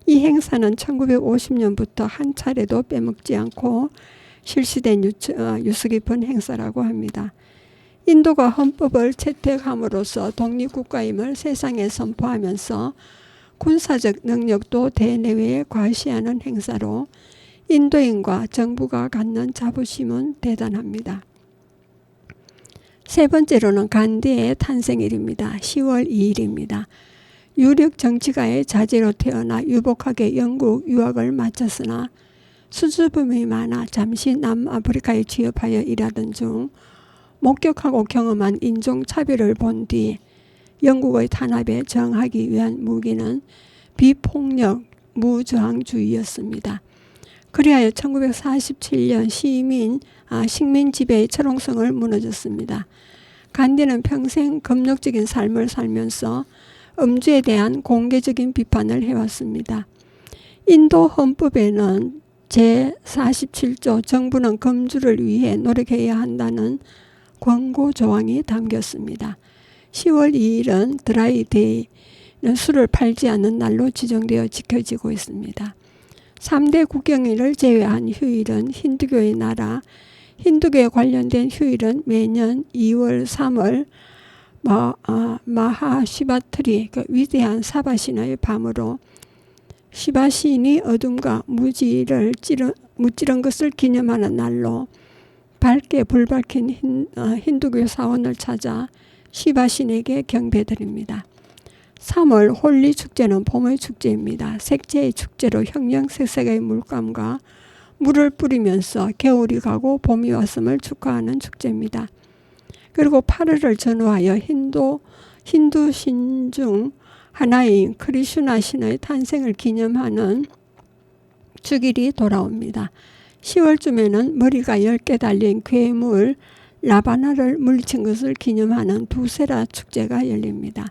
이 행사는 1950년부터 한 차례도 빼먹지 않고 실시된 유서 깊은 행사라고 합니다. 인도가 헌법을 채택함으로써 독립국가임을 세상에 선포하면서 군사적 능력도 대내외에 과시하는 행사로 인도인과 정부가 갖는 자부심은 대단합니다. 세 번째로는 간디의 탄생일입니다. 10월 2일입니다. 유력 정치가의 자제로 태어나 유복하게 영국 유학을 마쳤으나 수줍음이 많아 잠시 남아프리카에 취업하여 일하던 중 목격하고 경험한 인종차별을 본 뒤 영국의 탄압에 저항하기 위한 무기는 비폭력 무저항주의였습니다. 그리하여 1947년 식민 지배의 철옹성을 무너졌습니다. 간디는 평생 금욕적인 삶을 살면서 음주에 대한 공개적인 비판을 해왔습니다. 인도 헌법에는 제47조 정부는 금주를 위해 노력해야 한다는 권고 조항이 담겼습니다. 10월 2일은 드라이데이는 술을 팔지 않는 날로 지정되어 지켜지고 있습니다. 3대 국경일을 제외한 휴일은 힌두교의 나라, 힌두교에 관련된 휴일은 매년 2월 3월 마하시바트리, 위대한 사바신의 밤으로 시바신이 어둠과 무찌른 것을 기념하는 날로 밝게 불밝힌 힌두교 사원을 찾아 시바신에게 경배드립니다. 3월 홀리 축제는 봄의 축제입니다. 색제의 축제로 형형색색의 물감과 물을 뿌리면서 겨울이 가고 봄이 왔음을 축하하는 축제입니다. 그리고 8월을 전후하여 힌두 신 중 하나인 크리슈나 신의 탄생을 기념하는 주길이 돌아옵니다. 10월쯤에는 머리가 10개 달린 괴물 라바나를 물리친 것을 기념하는 두세라 축제가 열립니다.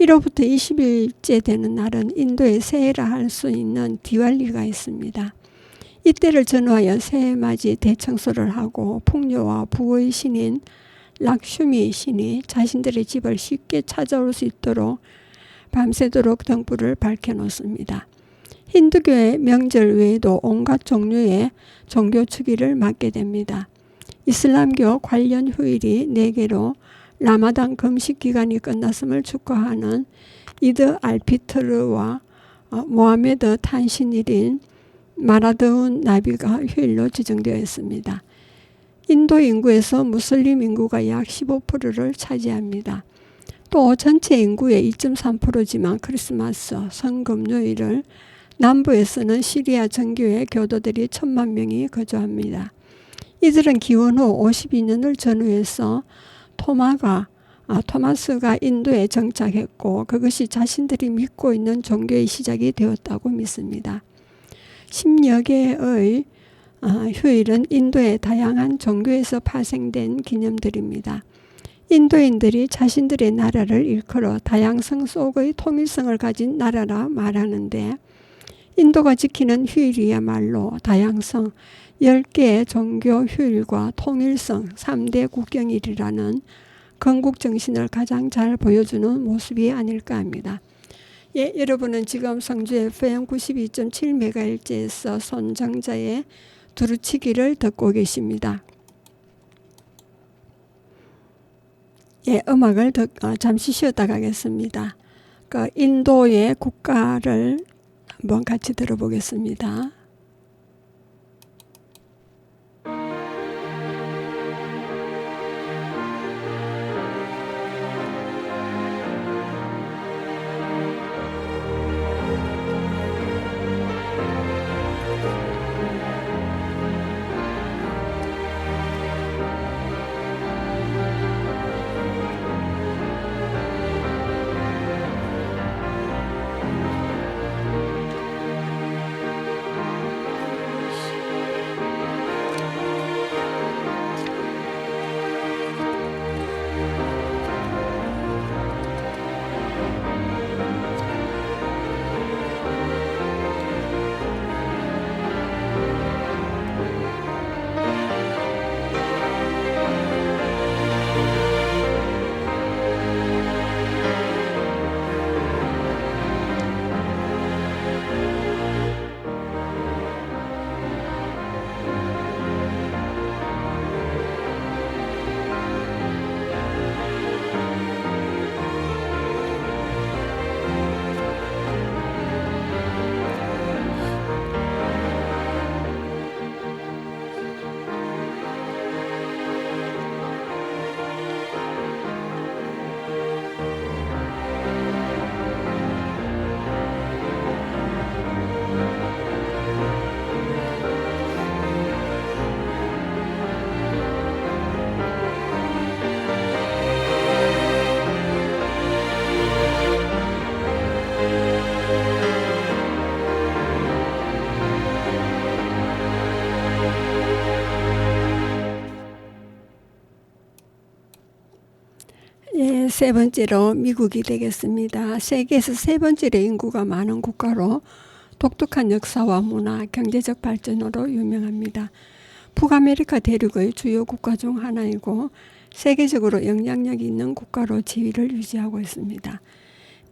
1호부터 20일째 되는 날은 인도의 새해라 할 수 있는 디왈리가 있습니다. 이때를 전후하여 새해 맞이 대청소를 하고 풍요와 부의 신인 락슈미 신이 자신들의 집을 쉽게 찾아올 수 있도록 밤새도록 등불을 밝혀놓습니다. 힌두교의 명절 외에도 온갖 종류의 종교 축일을 맞게 됩니다. 이슬람교 관련 휴일이 4개로 라마단 금식 기간이 끝났음을 축하하는 이드 알피트르와 모하메드 탄신일인 마라드운 나비가 휴일로 지정되어 있습니다. 인도 인구에서 무슬림 인구가 약 15%를 차지합니다. 또 전체 인구의 2.3%지만 크리스마스, 성금요일을 남부에서는 시리아 정교회 교도들이 1000만 명이 거주합니다. 이들은 기원 후 52년을 전후해서 토마스가 인도에 정착했고 그것이 자신들이 믿고 있는 종교의 시작이 되었다고 믿습니다. 10여 개의 휴일은 인도의 다양한 종교에서 파생된 기념들입니다. 인도인들이 자신들의 나라를 일컬어 다양성 속의 통일성을 가진 나라라 말하는데, 인도가 지키는 휴일이야말로 다양성, 10개의 종교 휴일과 통일성 3대 국경일이라는 건국 정신을 가장 잘 보여주는 모습이 아닐까 합니다. 예, 여러분은 지금 성주 FM 92.7MHz에서 손정자의 두루치기를 듣고 계십니다. 예, 음악을 잠시 쉬었다 가겠습니다. 인도의 국가를 한번 같이 들어보겠습니다. 예, 세 번째로 미국이 되겠습니다. 세계에서 세 번째로 인구가 많은 국가로 독특한 역사와 문화, 경제적 발전으로 유명합니다. 북아메리카 대륙의 주요 국가 중 하나이고 세계적으로 영향력이 있는 국가로 지위를 유지하고 있습니다.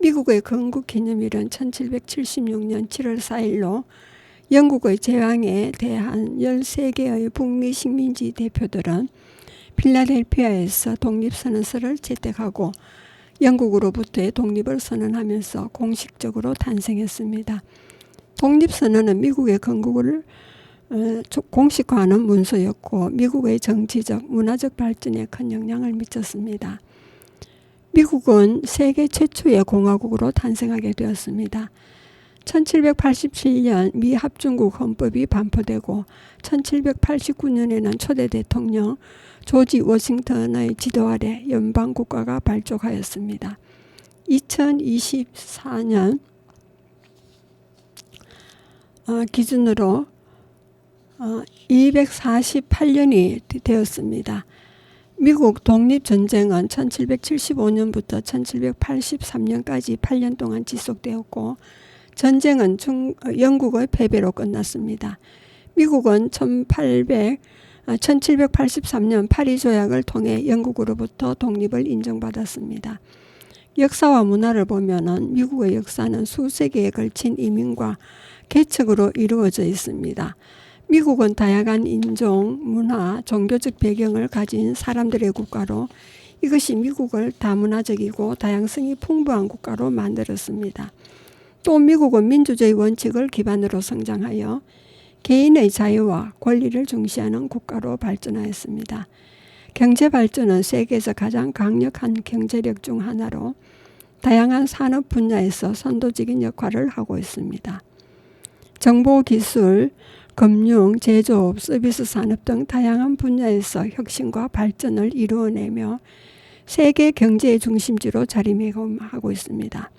미국의 건국 기념일은 1776년 7월 4일로 영국의 제왕에 대한 13개의 북미 식민지 대표들은 필라델피아에서 독립선언서를 채택하고 영국으로부터의 독립을 선언하면서 공식적으로 탄생했습니다. 독립선언은 미국의 건국을 공식화하는 문서였고 미국의 정치적, 문화적 발전에 큰 영향을 미쳤습니다. 미국은 세계 최초의 공화국으로 탄생하게 되었습니다. 1787년 미 합중국 헌법이 반포되고 1789년에는 초대 대통령 조지 워싱턴의 지도 아래 연방국가가 발족하였습니다. 2024년 기준으로 248년이 되었습니다. 미국 독립전쟁은 1775년부터 1783년까지 8년 동안 지속되었고 전쟁은 영국의 패배로 끝났습니다. 미국은 1783년 파리 조약을 통해 영국으로부터 독립을 인정받았습니다. 역사와 문화를 보면은 미국의 역사는 수세기에 걸친 이민과 개척으로 이루어져 있습니다. 미국은 다양한 인종, 문화, 종교적 배경을 가진 사람들의 국가로 이것이 미국을 다문화적이고 다양성이 풍부한 국가로 만들었습니다. 또 미국은 민주주의 원칙을 기반으로 성장하여 개인의 자유와 권리를 중시하는 국가로 발전하였습니다. 경제 발전은 세계에서 가장 강력한 경제력 중 하나로 다양한 산업 분야에서 선도적인 역할을 하고 있습니다. 정보기술, 금융, 제조업, 서비스 산업 등 다양한 분야에서 혁신과 발전을 이루어내며 세계 경제의 중심지로 자리매김하고 있습니다.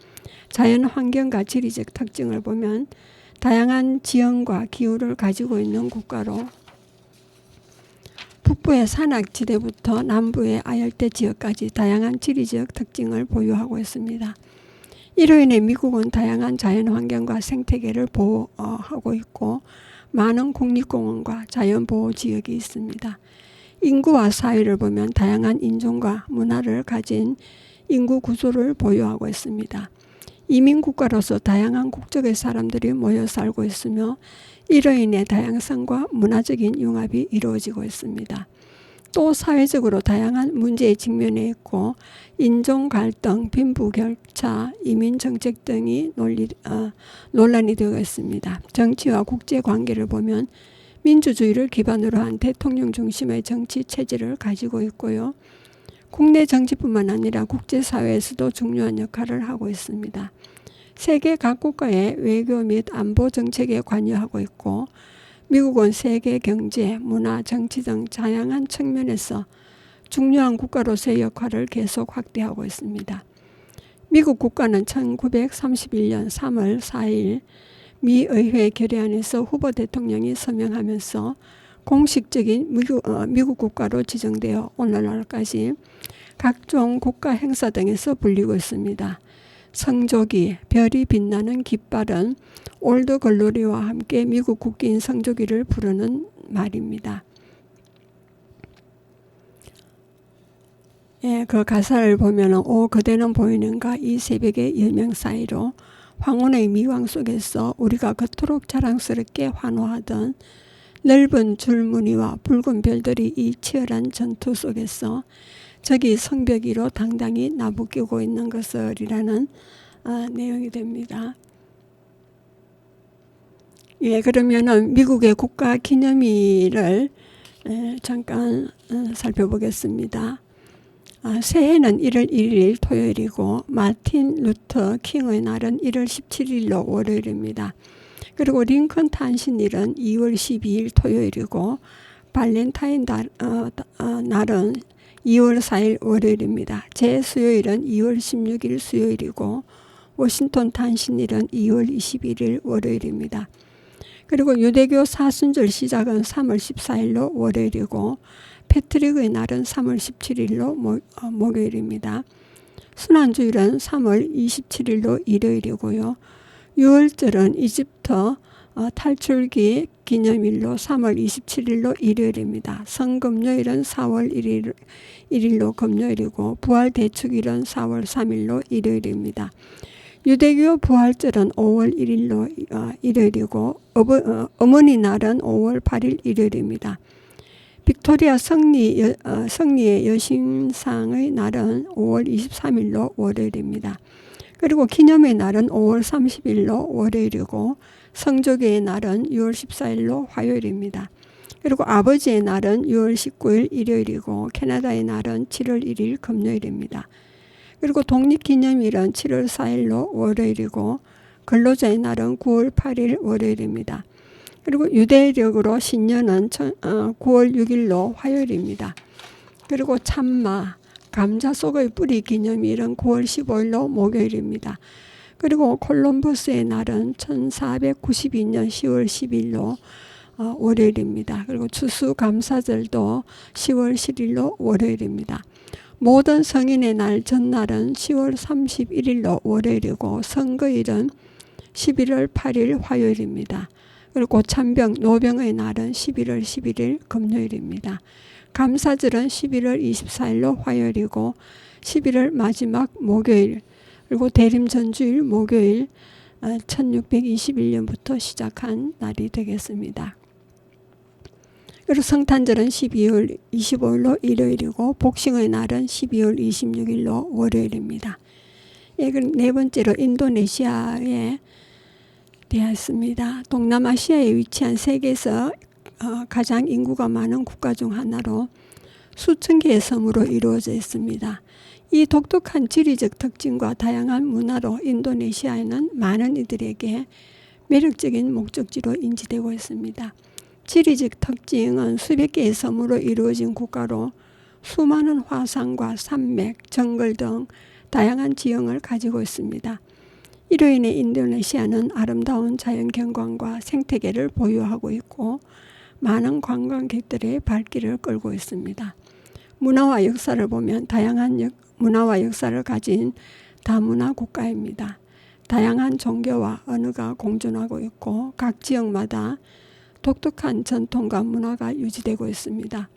자연환경과 지리적 특징을 보면 다양한 지형과 기후를 가지고 있는 국가로 북부의 산악지대부터 남부의 아열대 지역까지 다양한 지리적 특징을 보유하고 있습니다. 이로 인해 미국은 다양한 자연환경과 생태계를 보호하고 있고 많은 국립공원과 자연보호지역이 있습니다. 인구와 사회를 보면 다양한 인종과 문화를 가진 인구 구조를 보유하고 있습니다. 이민국가로서 다양한 국적의 사람들이 모여 살고 있으며 이로 인해 다양성과 문화적인 융합이 이루어지고 있습니다. 또 사회적으로 다양한 문제에 직면해 있고 인종 갈등, 빈부격차, 이민 정책 등이 논란이 되고 있습니다. 정치와 국제관계를 보면 민주주의를 기반으로 한 대통령 중심의 정치 체제를 가지고 있고요. 국내 정치뿐만 아니라 국제사회에서도 중요한 역할을 하고 있습니다. 세계 각 국가의 외교 및 안보 정책에 관여하고 있고 미국은 세계 경제, 문화, 정치 등 다양한 측면에서 중요한 국가로서의 역할을 계속 확대하고 있습니다. 미국 국가는 1931년 3월 4일 미 의회 결의안에서 후보 대통령이 서명하면서 공식적인 미국 국가로 지정되어 오늘날까지 각종 국가 행사 등에서 불리고 있습니다. 성조기, 별이 빛나는 깃발은 올드 글로리와 함께 미국 국기인 성조기를 부르는 말입니다. 그 가사를 보면 오 그대는 보이는가 이 새벽의 열명 사이로 황혼의 미광 속에서 우리가 그토록 자랑스럽게 환호하던 넓은 줄무늬와 붉은 별들이 이 치열한 전투 속에서 저기 성벽 위로 당당히 나부끼고 있는 것을이라는 내용이 됩니다. 그러면은 미국의 국가 기념일을 잠깐 살펴보겠습니다. 새해는 1월 1일 토요일이고 마틴 루터 킹의 날은 1월 17일로 월요일입니다. 그리고 링컨 탄신일은 2월 12일 토요일이고 발렌타인 날은 2월 4일 월요일입니다. 제수요일은 2월 16일 수요일이고 워싱턴 탄신일은 2월 21일 월요일입니다. 그리고 유대교 사순절 시작은 3월 14일로 월요일이고 패트릭의 날은 3월 17일로 목요일입니다. 순환주일은 3월 27일로 일요일이고요. 유월절은 이집트 탈출기 기념일로 3월 27일로 일요일입니다. 성금요일은 4월 1일로 금요일이고 부활대축일은 4월 3일로 일요일입니다. 유대교 부활절은 5월 1일로 일요일이고 어머니 날은 5월 8일 일요일입니다. 빅토리아 성리의 여신상의 날은 5월 23일로 월요일입니다. 그리고 기념의 날은 5월 30일로 월요일이고 성조기의 날은 6월 14일로 화요일입니다. 그리고 아버지의 날은 6월 19일 일요일이고 캐나다의 날은 7월 1일 금요일입니다. 그리고 독립기념일은 7월 4일로 월요일이고 근로자의 날은 9월 8일 월요일입니다. 그리고 유대력으로 신년은 9월 6일로 화요일입니다. 그리고 참마, 감자 속의 뿌리 기념일은 9월 15일로 목요일입니다. 그리고 콜럼버스의 날은 1492년 10월 10일로 월요일입니다. 그리고 추수감사절도 10월 10일로 월요일입니다. 모든 성인의 날 전날은 10월 31일로 월요일이고 선거일은 11월 8일 화요일입니다. 그리고 참병, 노병의 날은 11월 11일 금요일입니다. 감사절은 11월 24일로 화요일이고 11월 마지막 목요일, 그리고 대림전주일 목요일 1621년부터 시작한 날이 되겠습니다. 그리고 성탄절은 12월 25일로 일요일이고 복싱의 날은 12월 26일로 월요일입니다. 그럼 네 번째로 인도네시아에 되었습니다. 동남아시아에 위치한 세계에서 가장 인구가 많은 국가 중 하나로 수천 개의 섬으로 이루어져 있습니다. 이 독특한 지리적 특징과 다양한 문화로 인도네시아에는 많은 이들에게 매력적인 목적지로 인지되고 있습니다. 지리적 특징은 수백 개의 섬으로 이루어진 국가로 수많은 화산과 산맥, 정글 등 다양한 지형을 가지고 있습니다. 이로 인해 인도네시아는 아름다운 자연경관과 생태계를 보유하고 있고 많은 관광객들의 발길을 끌고 있습니다. 문화와 역사를 보면 다양한 문화와 역사를 가진 다문화 국가입니다. 다양한 종교와 언어가 공존하고 있고 각 지역마다 독특한 전통과 문화가 유지되고 있습니다.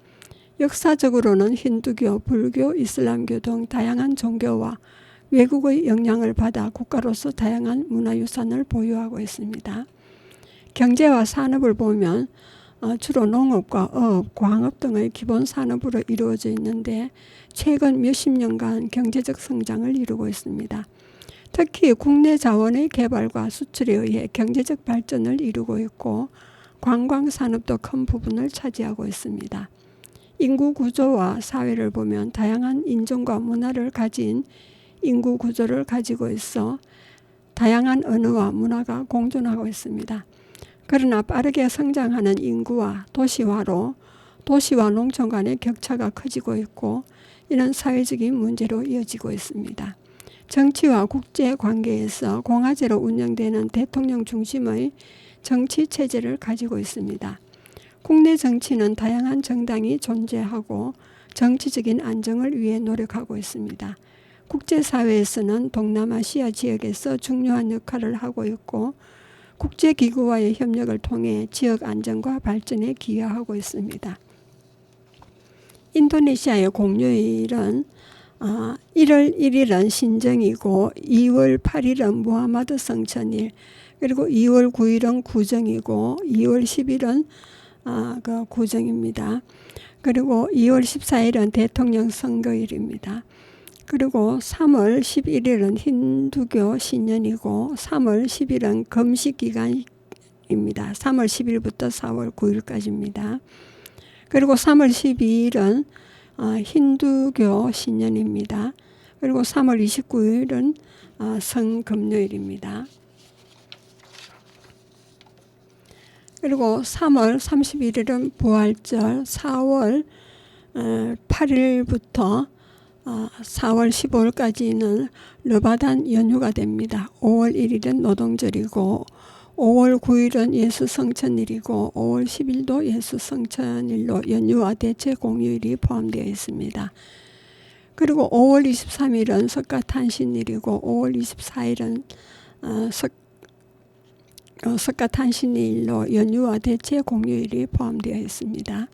역사적으로는 힌두교, 불교, 이슬람교 등 다양한 종교와 외국의 영향을 받아 국가로서 다양한 문화유산을 보유하고 있습니다. 경제와 산업을 보면 주로 농업과 어업, 광업 등의 기본 산업으로 이루어져 있는데 최근 몇십 년간 경제적 성장을 이루고 있습니다. 특히 국내 자원의 개발과 수출에 의해 경제적 발전을 이루고 있고 관광산업도 큰 부분을 차지하고 있습니다. 인구 구조와 사회를 보면 다양한 인종과 문화를 가진 인구 구조를 가지고 있어 다양한 언어와 문화가 공존하고 있습니다. 그러나 빠르게 성장하는 인구와 도시화로 도시와 농촌 간의 격차가 커지고 있고 이는 사회적인 문제로 이어지고 있습니다. 정치와 국제 관계에서 공화제로 운영되는 대통령 중심의 정치 체제를 가지고 있습니다. 국내 정치는 다양한 정당이 존재하고 정치적인 안정을 위해 노력하고 있습니다. 국제사회에서는 동남아시아 지역에서 중요한 역할을 하고 있고 국제기구와의 협력을 통해 지역 안정과 발전에 기여하고 있습니다. 인도네시아의 공휴일은 1월 1일은 신정이고 2월 8일은 무하마드 성천일, 그리고 2월 9일은 구정이고 2월 10일은 구정입니다. 그리고 2월 14일은 대통령 선거일입니다. 그리고 3월 11일은 힌두교 신년이고 3월 10일은 금식기간입니다. 3월 10일부터 4월 9일까지입니다. 그리고 3월 12일은 힌두교 신년입니다. 그리고 3월 29일은 성금요일입니다. 그리고 3월 31일은 부활절, 4월 8일부터 4월 15일까지는 르바단 연휴가 됩니다. 5월 1일은 노동절이고 5월 9일은 예수 성천일이고 5월 10일도 예수 성천일로 연휴와 대체 공휴일이 포함되어 있습니다. 그리고 5월 23일은 석가탄신일이고 5월 24일은 석가탄신일로 연휴와 대체 공휴일이 포함되어 있습니다.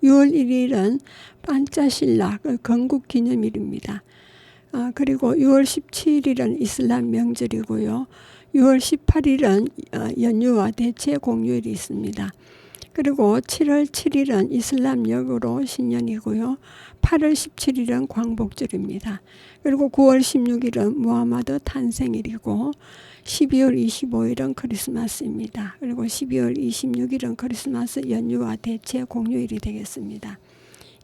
6월 1일은 판짜실라 건국기념일입니다. 그리고 6월 17일은 이슬람 명절이고요. 6월 18일은 연휴와 대체 공휴일이 있습니다. 그리고 7월 7일은 이슬람 역으로 신년이고요. 8월 17일은 광복절입니다. 그리고 9월 16일은 무하마드 탄생일이고 12월 25일은 크리스마스입니다. 그리고 12월 26일은 크리스마스 연휴와 대체 공휴일이 되겠습니다.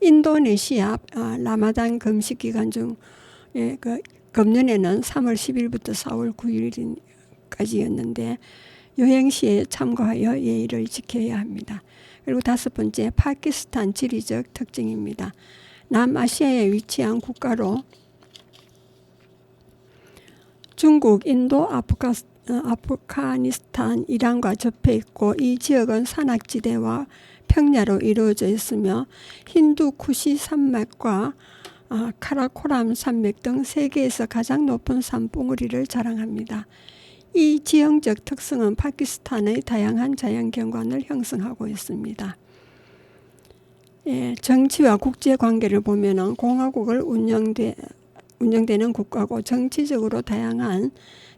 인도네시아 라마단 금식 기간 중 금년에는 3월 10일부터 4월 9일까지였는데 여행 시에 참고하여 예의를 지켜야 합니다. 그리고 5번째, 파키스탄 지리적 특징입니다. 남아시아에 위치한 국가로 중국, 인도, 아프가니스탄, 이란과 접해 있고 이 지역은 산악지대와 평야로 이루어져 있으며 힌두 쿠시 산맥과 카라코람 산맥 등 세계에서 가장 높은 산봉우리를 자랑합니다. 이 지형적 특성은 파키스탄의 다양한 자연경관을 형성하고 있습니다. 정치와 국제관계를 보면 공화국을 운영되는 국가고 정치적으로 다양한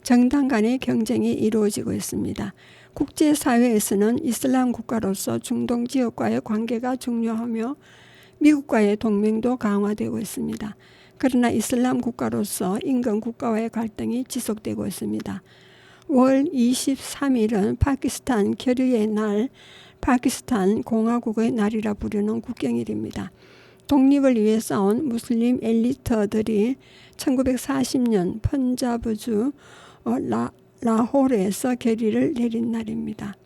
정당 간의 경쟁이 이루어지고 있습니다. 국제사회에서는 이슬람 국가로서 중동 지역과의 관계가 중요하며 미국과의 동맹도 강화되고 있습니다. 그러나 이슬람 국가로서 인근 국가와의 갈등이 지속되고 있습니다. 월 23일은 파키스탄 결의의 날, 파키스탄 공화국의 날이라 부르는 국경일입니다. 독립을 위해 싸운 무슬림 엘리트들이 1940년 펀자브주 라호르에서 결의를 내린 날입니다.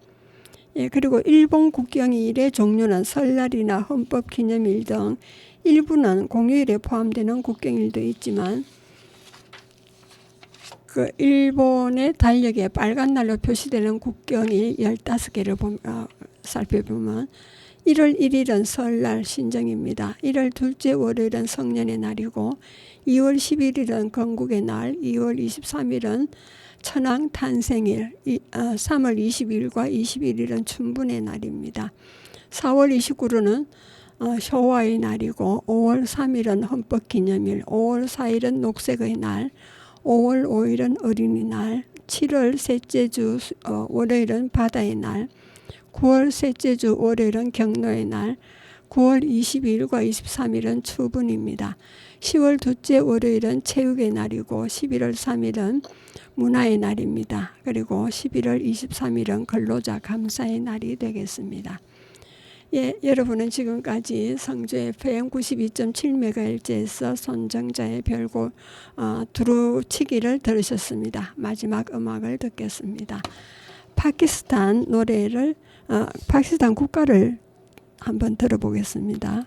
그리고 일본 국경일의 종류는 설날이나 헌법기념일 등 일부는 공휴일에 포함되는 국경일도 있지만 그 일본의 달력에 빨간 날로 표시되는 국경일 15개를 살펴보면 1월 1일은 설날 신정입니다. 1월 둘째 월요일은 성년의 날이고 2월 11일은 건국의 날, 2월 23일은 천황 탄생일, 3월 20일과 21일은 춘분의 날입니다. 4월 29일은 효화의 날이고 5월 3일은 헌법기념일, 5월 4일은 녹색의 날, 5월 5일은 어린이날, 7월 셋째 주 월요일은 바다의 날, 9월 셋째 주 월요일은 경로의 날, 9월 22일과 23일은 추분입니다. 10월 둘째 월요일은 체육의 날이고 11월 3일은 문화의 날입니다. 그리고 11월 23일은 근로자 감사의 날이 되겠습니다. 예, 여러분은 지금까지 성주 FM 92.7MHz에서 손정자의 별곡 두루치기를 들으셨습니다. 마지막 음악을 듣겠습니다. 파키스탄 노래를 파키스탄 국가를 한번 들어보겠습니다.